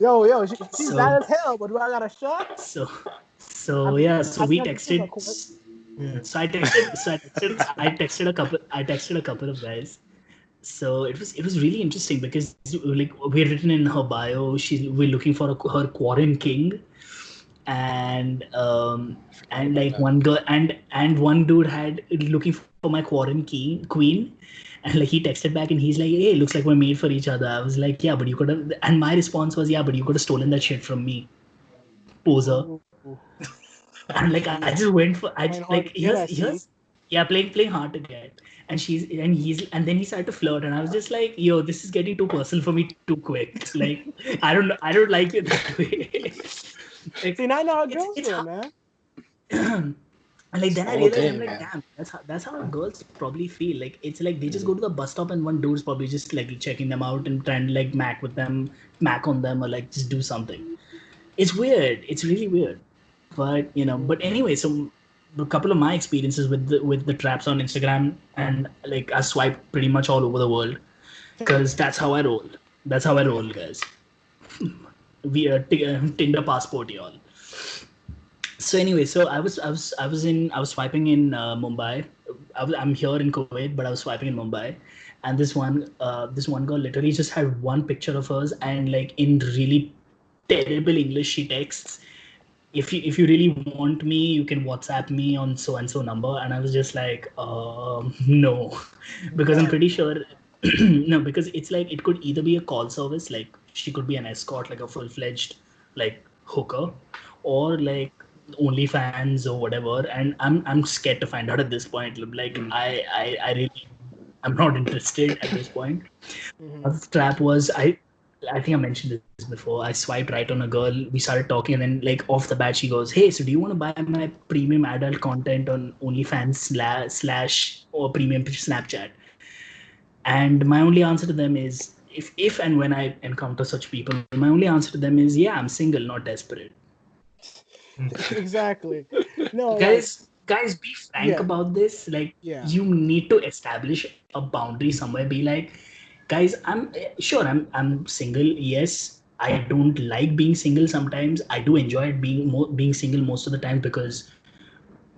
Yo, she's So- bad as hell, but do I got a shot? So yeah, so we I think texted. it's a Yeah. So I texted a couple of guys. So it was really interesting because like we're written in her bio, we're looking for her quarren king, and like one girl and one dude had looking for my quarren queen, and like he texted back and he's like, hey, looks like we're made for each other. I was like, yeah, but you could have, and my response was, yeah, but you could have stolen that shit from me, poser. Ooh. And like I just went for I Playing hard like to get, I see. here's yeah, playing hard to get. And then he started to flirt and I was just like, yo, this is getting too personal for me too quick. Like I don't like it that way. Like, See, now I know how it's- girls it's feel, how- man. and like then I All realized day, I'm like, man. damn, that's how girls probably feel. Like it's like they just go to the bus stop and one dude's probably just like checking them out and trying to like mac on them or like just do something. It's weird. It's really weird. But but anyway, so a couple of my experiences with the traps on Instagram, and like I swipe pretty much all over the world because that's how I roll. That's how I roll, guys. We are Tinder passport, y'all. So anyway, so I was swiping in Mumbai. I'm here in Kuwait, but I was swiping in Mumbai, and this one girl literally just had one picture of hers, and like in really terrible English, she texts, if you really want me, you can WhatsApp me on so and so number. And I was just like, no, because I'm pretty sure no, because it's like it could either be a call service, like she could be an escort, like a full-fledged like hooker, or like OnlyFans or whatever. And I'm scared to find out at this point. Like I really I'm not interested at this point. Mhm. The trap was I think I mentioned this before. I swiped right on a girl. We started talking, and then like off the bat, she goes, "Hey, so do you want to buy my premium adult content on OnlyFans slash or premium Snapchat?" And my only answer to them is, if and when I encounter such people, my only answer to them is, yeah, I'm single, not desperate. Exactly. No, Guys, be frank Yeah. about this. Like, Yeah. you need to establish a boundary somewhere. Be like, guys, I'm single. Yes, I don't like being single sometimes. I do enjoy being single most of the time, because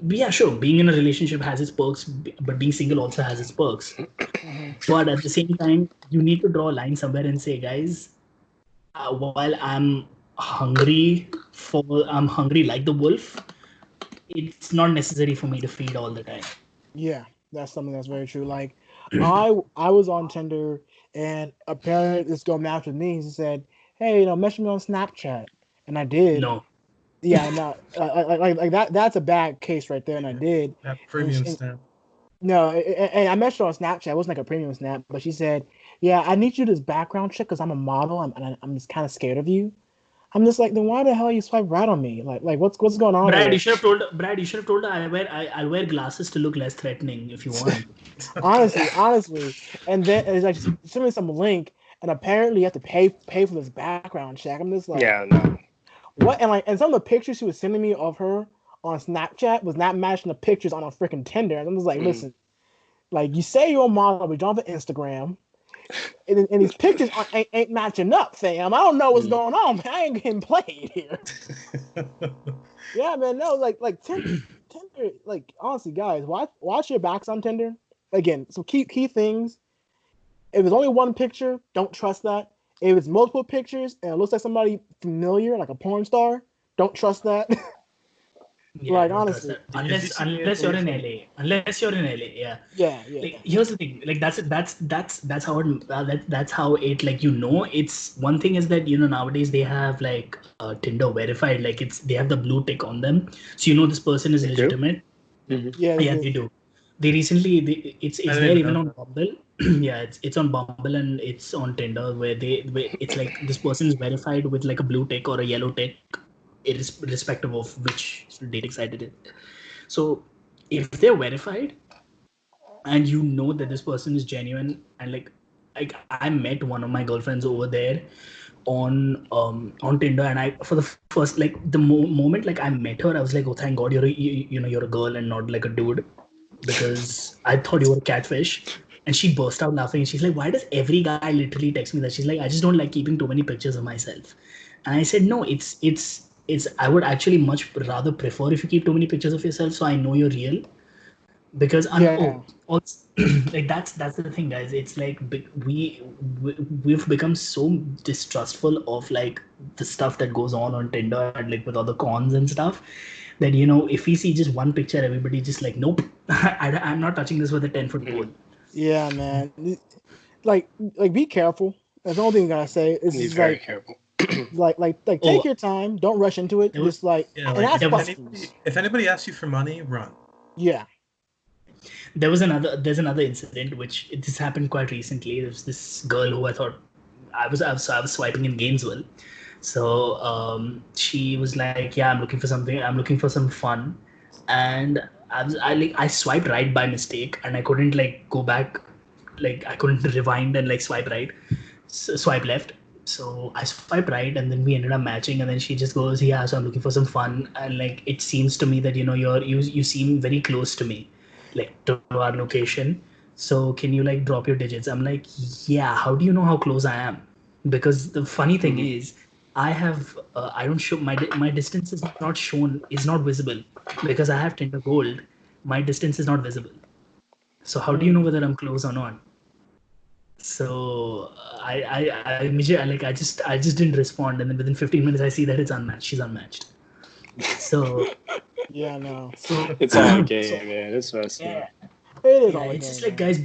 yeah, sure, being in a relationship has its perks, but being single also has its perks. Mhm. But at the same time, you need to draw a line somewhere and say, guys, while I'm hungry like the wolf, it's not necessary for me to feed all the time. Yeah, that's something that's very true. Like, I was on Tinder, and apparently this girl matched with me. She said, "Hey, message me on Snapchat," and I did. No. Yeah, no, like that. That's a bad case right there, and I did. That And, premium and snap. no, and I messaged her on Snapchat. It wasn't like a premium snap, but she said, "Yeah, I need you to do this background check because I'm a model, and I'm just kind of scared of you." I'm just like, then why the hell you swipe right on me? Like what's going on Brad, here? you should have told her I'll wear glasses to look less threatening if you want. Honestly, and then it's like send me some link, and apparently you have to pay for this background check. I'm just like, Yeah, no. what? And some of the pictures she was sending me of her on Snapchat was not matching the pictures on a freaking Tinder. And I'm just like, listen, like you say you're a model, but you're on Instagram, and these pictures ain't matching up, fam. I don't know what's going on, man. I ain't getting played here. Yeah, man. No, like Tinder, like honestly, guys, watch your backs on Tinder. Again, so key things. If it's only one picture, don't trust that. If it's multiple pictures and it looks like somebody familiar, like a porn star, don't trust that. Yeah, Like don't trust honestly, that. Unless you're in LA, yeah. yeah. Like here's the thing, like that's how that's how it, like, it's one thing is that nowadays they have like Tinder verified, like they have the blue tick on them, so this person is They do? legitimate. Yeah, they Yeah, do. they do. It's I there didn't even know on that. Bumble. Yeah, it's on Bumble and it's on Tinder where it's like this person is verified with like a blue tick or a yellow tick, irrespective of which dating site it is. So if they're verified and you know that this person is genuine, and like I met one of my girlfriends over there on Tinder, and I for the first like the moment like I met her, I was like, oh thank God you're a girl and not like a dude, because I thought you were a catfish. And she burst out laughing. She's like, why does every guy literally text me that? She's like, I just don't like keeping too many pictures of myself. And I said, no, it's I would actually much rather prefer if you keep too many pictures of yourself so I know you're real, because I'm Yeah, also, like that's the thing, guys. It's like we've become so distrustful of like the stuff that goes on Tinder and like with other cons and stuff, that if we see just one picture, everybody just like, nope. I'm not touching this with a 10-foot pole. yeah, man. Like be careful. That's the only thing I gotta say. It's Be just very careful. like take Oh, your time. Don't rush into it. there was Just like Yeah, and like ask there was questions. if anybody asks you for money, run. Yeah, there's another incident which this happened quite recently. There's this girl who I thought I was swiping in Gainesville. So she was like, yeah, I'm looking for something. I'm looking for some fun, and I swiped right by mistake, and I couldn't like go back, like I couldn't rewind and like swipe right, swipe left. So I swiped right, and then we ended up matching. And then she just goes, yeah, so I'm looking for some fun, and like it seems to me that you seem very close to me, like to our location. So can you like drop your digits? I'm like, yeah. How do you know how close I am? Because the funny thing is, I don't show my distance is not shown, is not visible, because I have Tinder Gold. My distance is not visible. So how do you know mm. whether I'm close or not? So I immediately I just didn't respond, and then within 15 minutes I see that it's unmatched. She's unmatched. So Yeah, no. so It's all a so game, man. It's messy. yeah. It is Yeah, all a it's just game, like, guys, man.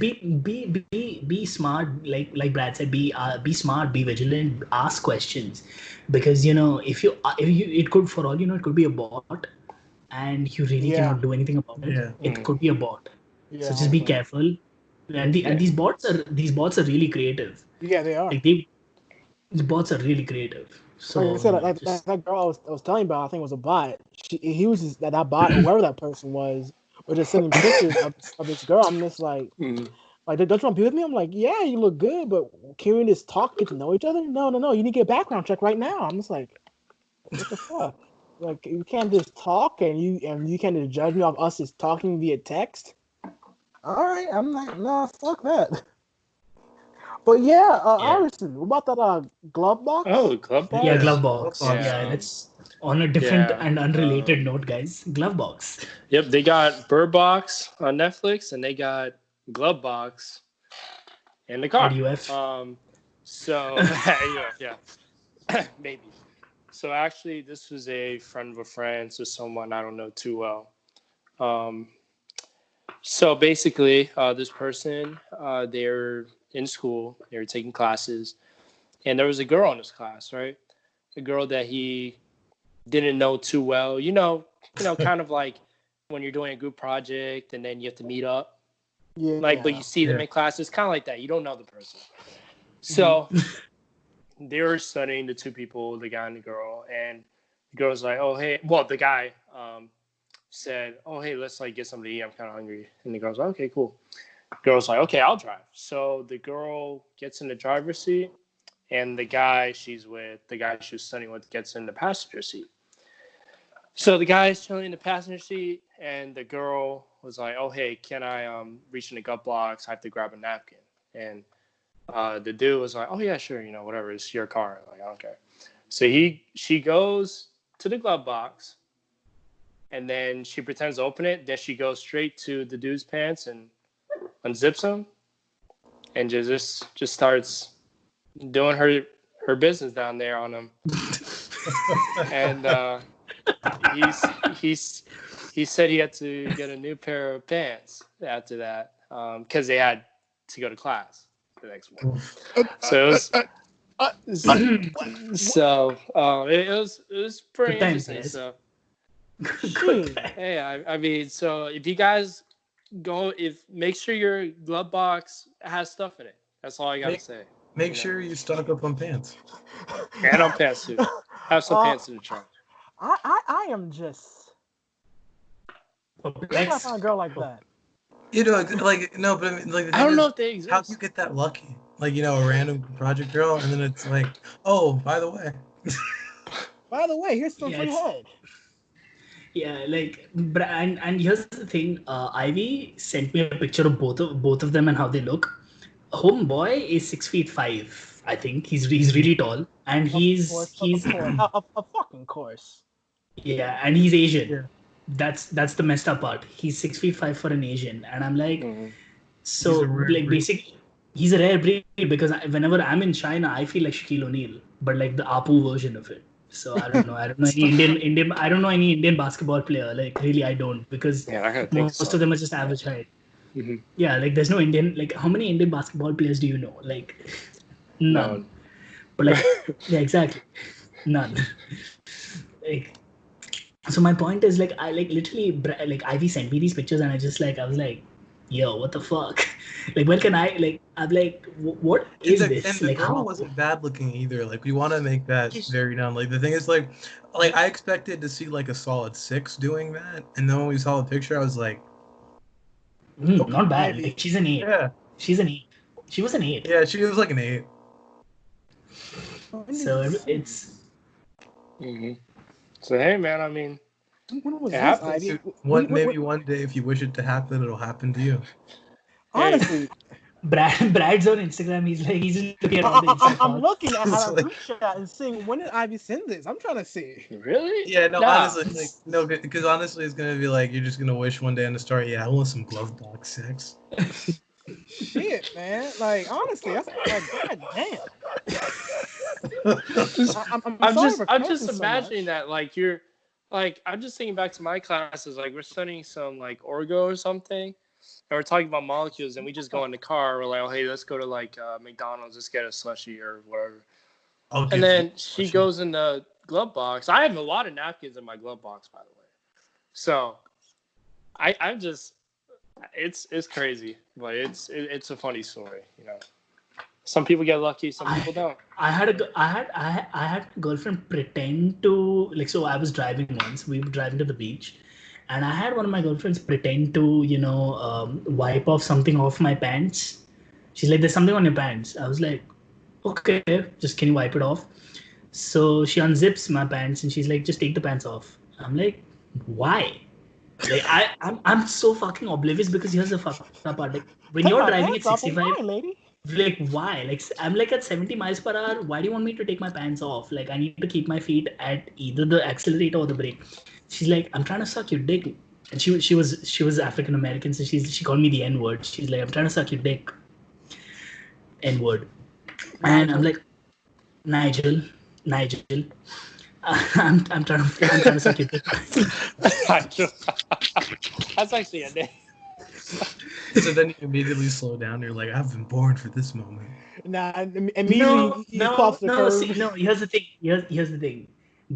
be smart, like Brad said, be smart, be vigilant, ask questions, because if you it could, for all it could be a bot, and you really cannot Yeah, do anything about it. Yeah. It could be a bot, so yeah, just be honestly. careful. And Yeah. these bots are really creative. Yeah, they are. Like these bots are really creative. Like I So said, like just that girl I was telling you about, I think was a bot. He was just, that bot or whoever that person was just sending pictures of this girl. I'm just Mm. like, don't you want to be with me? I'm like, yeah, you look good, but can we just talk, get to know each other? No, no, no. You need to get a background check right now. I'm just like, what the fuck? Like, you can't just talk and you can't just judge me off us just talking via text. All right, I'm like, no, fuck that. But yeah, yeah. Iverson, what about that glove box? Oh, glove Yeah, Yeah. glove box. Glove box. box. Yeah, Yeah. let's, on a different Yeah. and unrelated note, guys. Glove box. Yep. They got Bird Box on Netflix, and they got Glove Box in the car. ADUF. So yeah, maybe. So actually, this was a friend of a friend, so someone I don't know too well. Um, so basically, this person, they're in school, they were taking classes, and there was a girl in this class, right? A girl that he didn't know too well. Kind of like when you're doing a group project and then you have to meet up, like, but you Yeah. see them Yeah. in class. It's kind of like that. You don't know the person. Mhm. So they were studying the two people, the guy and the girl, and the girl's like, "Oh hey," well, the guy said, "Oh hey, let's like get something to eat. I'm kind of hungry." And the girl's like, "Okay, cool." The girl's like, "Okay, I'll drive." So the girl gets in the driver's seat, and the guy she's with, the guy she was studying with, gets in the passenger seat. So the guy's chilling in the passenger seat, and the girl was like, "Oh hey, can I reach in the glove box? I have to grab a napkin." And the dude was like, "Oh yeah, sure, whatever. It's your car. Like I don't care." So she goes to the glove box, and then she pretends to open it. Then she goes straight to the dude's pants and unzips them, and just starts doing her business down there on him. And he's he's he said he had to get a new pair of pants after that because they had to go to class the next morning. So it was What? so it was pretty Good times, interesting. guys. So Shit. Hey, I mean, so if you guys make sure your glove box has stuff in it. That's all I gotta say. Make sure you stock up on pants. And on pantsuit. Have some pants in the trunk. I am just. Where can I find a girl like that? You know, like no, but I mean, like the I thing don't know is, if they exist. how do you get that lucky? Like, you know, a random project girl, and then it's like, oh, by the way. By the way, here's some free Yes. head. Yeah, like, and here's the thing. Ivy sent me a picture of both of them and how they look. Homeboy is 6'5". I think he's really tall, and he's Of fucking course. yeah, and he's Asian. Yeah. That's the messed up part. He's 6'5" for an Asian, and I'm like, so He's a rare like breed. basically, he's a rare breed because whenever I'm in China, I feel like Shaquille O'Neal, but like the Apu version of it. So I don't know. I don't know any Indian. I don't know any Indian basketball player. Like really, I don't because most of them are just average height. Mm-hmm. Yeah, like there's no Indian. Like how many Indian basketball players do you know? Like none. But like yeah, exactly, none. Like so my point is like I like literally like Ivy sent me these pictures and I was like, yo, what the fuck? Like when can I like I'm like what is this? And the like girl how wasn't bad looking either. Like we want to make that very known. Like the thing is like I expected to see like a solid 6 doing that, and then when we saw the picture, I was like, not bad. Ivy. Like she's an 8. yeah, She's an 8. She was an 8. yeah, she was like an 8. So it's. Mm-hmm. So hey, man, I mean, when was it this, happens. Ivy? Maybe one day, if you wish it to happen, it'll happen to you. Honestly, Brad's on Instagram. He's just looking at all the Instagram. I'm looking at It's our like- group chat and seeing when did Ivy send this. I'm trying to see. Really? Yeah, no, Nah. honestly, like, no, because honestly, it's gonna be like you're just gonna wish one day in the story, yeah, I want some glove box sex. Shit, man. Like honestly, that's like god damn. I'm just imagining that like you're like I'm just thinking back to my classes, like we're studying some like orgo or something, and we're talking about molecules, and we just go in the car. We're like, oh hey, let's go to like McDonald's, let's get a slushie or whatever. And then she goes in the glove box. I have a lot of napkins in my glove box, by the way. So I'm just it's crazy, but it's a funny story, you know. Some people get lucky, some people don't. I had a girlfriend pretend to like. So I was driving once. We were driving to the beach, and I had one of my girlfriends pretend to wipe off something off my pants. She's like, "There's something on your pants." I was like, "Okay, just can you wipe it off?" So she unzips my pants and she's like, "Just take the pants off." I'm like, "Why?" Like I'm so fucking oblivious because here's the fucked up part. Like when you're driving at 65. lady. Like why? Like I'm like at 70 miles per hour. Why do you want me to take my pants off? Like I need to keep my feet at either the accelerator or the brake. She's like, I'm trying to suck your dick. And she was African American, so she called me the N word. She's like, I'm trying to suck your dick. N word. And I'm like, Nigel. I'm trying to suck your dick. That's actually a name. So then you immediately slow down. You're like, I've been born for this moment. Nah, immediately you cross the curb. Here's the thing. Here's the thing.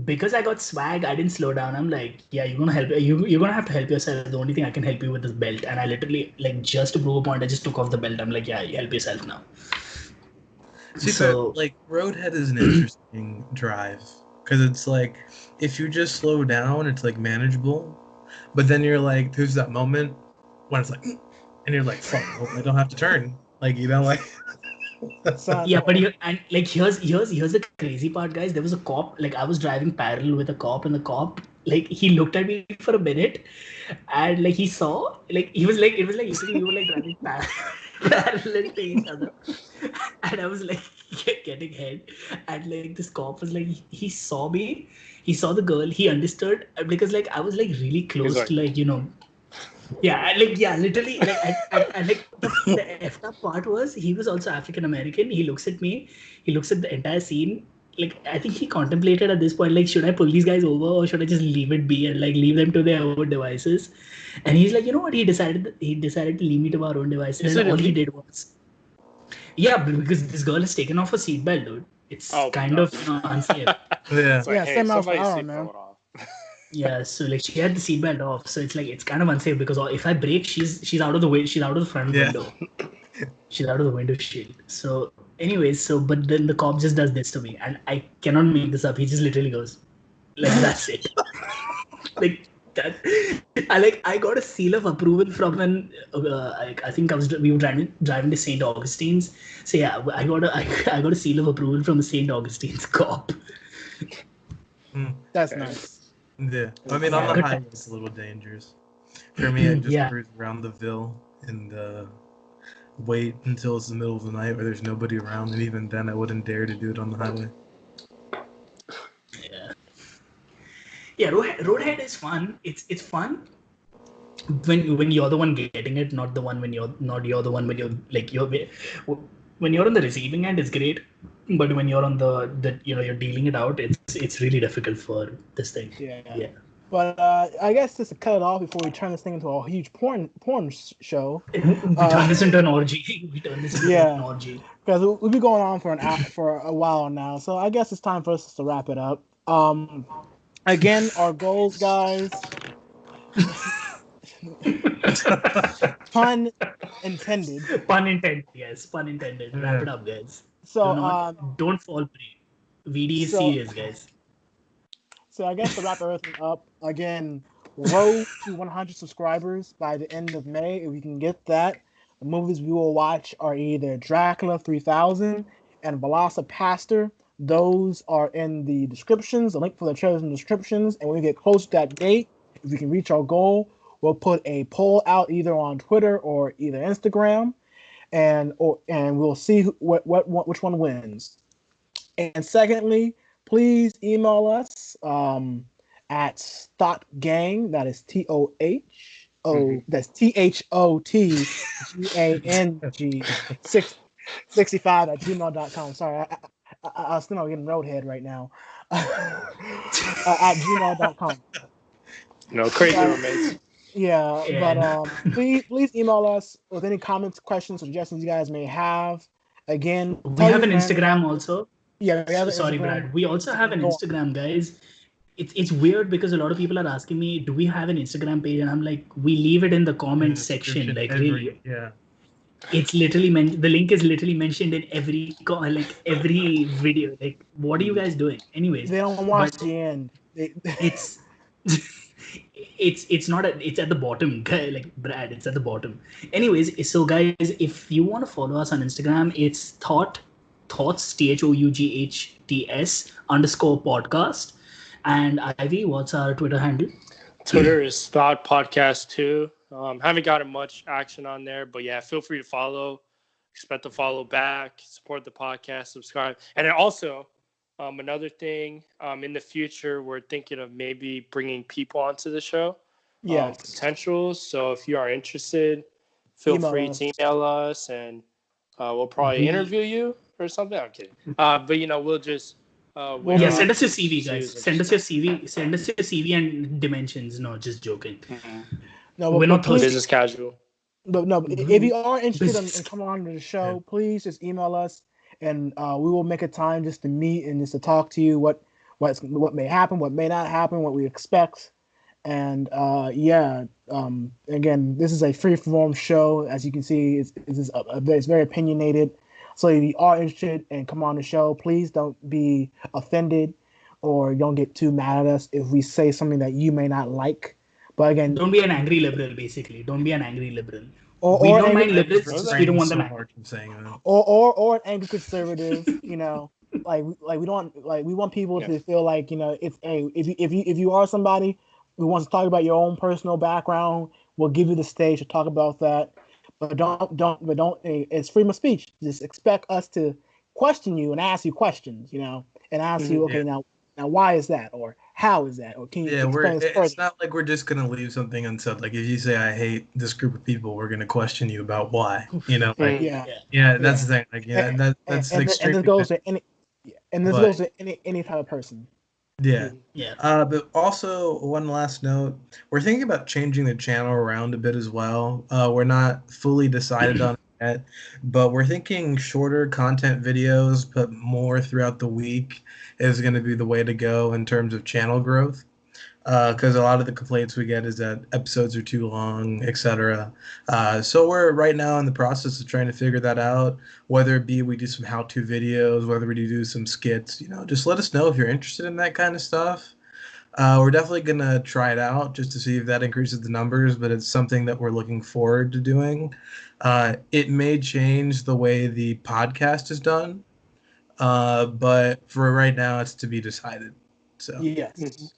Because I got swag, I didn't slow down. I'm like, yeah, you're gonna have to help yourself. The only thing I can help you with is belt. And I literally like just to prove a point, I just took off the belt. I'm like, yeah, you help yourself now. See, So but like Roadhead is an interesting drive because it's like if you just slow down, it's like manageable. But then you're like, there's that moment when it's like, and you're like, fuck, I don't have to turn. Like you know, like. Yeah, but here's the crazy part, guys. There was a cop. Like I was driving parallel with a cop, and the cop like he looked at me for a minute, and like he saw like he was like it was like usually we were like driving parallel to each other, and I was like getting head, and like this cop was like he saw me, he saw the girl, he understood because like I was like really close to like literally and like the effed up part was he was also African American. He looks at me, he looks at the entire scene. Like I think he contemplated at this point, like, should I pull these guys over or should I just leave it be and like leave them to their own devices? And he's like, you know what? He decided to leave me to our own devices. And all he did was, because this girl has taken off her seatbelt, dude. It's kind of unsafe. Yeah. It's like, hey, same somebody's outfit, seatbelt man. off. Yeah, so like she had the seatbelt off, so it's kind of unsafe because if I brake, she's out of the way, she's out of the front Yeah. window, she's out of the window shield. So, anyways, but then the cop just does this to me, and I cannot make this up. He just literally goes, like that's it, like that. I got a seal of approval from I think we were driving to St. Augustine's. So yeah, I got a seal of approval from the St. Augustine's cop. That's Okay. nice. Yeah. I mean, Yeah, on the good highway, times. it's a little dangerous. For me, I just Yeah. cruise around the Ville and wait until it's the middle of the night where there's nobody around, and even then, I wouldn't dare to do it on the highway. Yeah, Roadhead is fun. It's fun when you're the one getting it, not the one you're the one when when you're on the receiving end, it's great. But when you're on the you're dealing it out, it's really difficult for this thing. Yeah. But I guess just to cut it off before we turn this thing into a huge porn show. We turn this into an orgy. We turn this into an orgy. Because we'll be going on for a while now. So I guess it's time for us to wrap it up. Again, our goals, guys. Pun intended. Pun intended. Yes, pun intended. Wrap it up, guys. So don't fall prey. VD is serious, guys. So I guess to wrap everything up, again, road to 100 subscribers by the end of May. If we can get that, the movies we will watch are either Dracula 3000 and Velocipastor. Those are in the descriptions. The link for the trailers in the descriptions. And when we get close to that date, if we can reach our goal, we'll put a poll out either on Twitter or either Instagram, and we'll see which one wins. And secondly, please email us at thotgang. That is TOHO. That's THOTGANG 65 at gmail.com. Sorry, I was still getting roadhead right now. At gmail.com. No, crazy roommates. Yeah, but please email us with any comments, questions, suggestions you guys may have. Again, we have an Instagram also. Yeah, we have an Sorry, Instagram. Brad. We also have an Instagram, guys. It's weird because a lot of people are asking me, do we have an Instagram page? And I'm like, we leave it in the comment section. Like, really? Yeah. It's literally the link is literally mentioned in every video. Like, what are you guys doing? Anyways, they don't watch the end. It's it's not it's at the bottom, like Brad. It's at the bottom. Anyways, so guys, if you want to follow us on Instagram, it's thoughts THOUGHTS_podcast. And Ivy, what's our Twitter handle? Twitter is Thought Podcast 2. Haven't gotten much action on there, but yeah, feel free to follow. Expect to follow back, support the podcast, subscribe. And then also, another thing, in the future, we're thinking of maybe bringing people onto the show. Potentials. So if you are interested, feel free to email us, and we'll probably interview you or something. I'm kidding. But we'll just send us your CV, guys. Send us your CV and dimensions. No, just joking. No, we're not business casual. But no, if you are interested in coming on to the show, please just email us, and we will make a time just to meet and just to talk to you. What may happen, what may not happen, what we expect, and again, this is a free form show. As you can see, it's very opinionated. So if you are interested and come on the show, please don't be offended or don't get too mad at us if we say something that you may not like. But again, don't be an angry liberal. Basically, don't be an angry liberal. We don't mind liberals. We don't want them angry. Or an angry conservative. We want people to feel like if you are somebody who wants to talk about your own personal background, we'll give you the stage to talk about that. But don't. It's freedom of speech. Just expect us to question you and ask you questions, and ask you, okay, now why is that, or how is that, or can you explain this further? It's not like we're just gonna leave something unsaid. Like if you say I hate this group of people, we're gonna question you about why. That's the thing. Like that's and this goes to any type of person. Yeah. But also, one last note: we're thinking about changing the channel around a bit as well. We're not fully decided on it yet, but we're thinking shorter content videos, but more throughout the week is going to be the way to go in terms of channel growth. because a lot of the complaints we get is that episodes are too long, etc. So we're right now in the process of trying to figure that out. Whether it be we do some how-to videos, whether we do some skits, just let us know if you're interested in that kind of stuff. We're definitely gonna try it out just to see if that increases the numbers, but it's something that we're looking forward to doing. It may change the way the podcast is done, but for right now, it's to be decided. So Yes.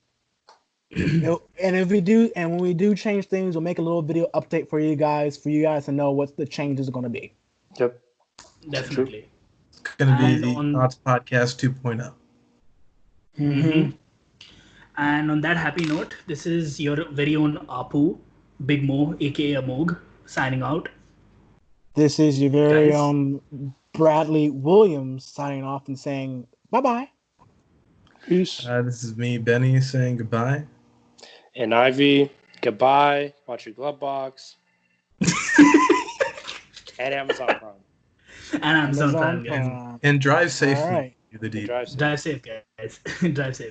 And if we do, and when we do change things, we'll make a little video update for you guys to know what the changes are going to be. Yep. Definitely. it's gonna be And the on Thoughts Podcast 2.0. Mm-hmm. And on that happy note, this is your very own Apu, Big Mo, aka Amog, signing out. This is your very Guys. own Bradley Williams signing off and saying bye-bye. Peace. This is me, Benny, saying goodbye. And Ivy, goodbye. Watch your glove box. And Amazon Prime. And Amazon Prime, guys. Prime. And drive safely. All right. The deep. Drive safe. Drive safe, guys. Drive safe.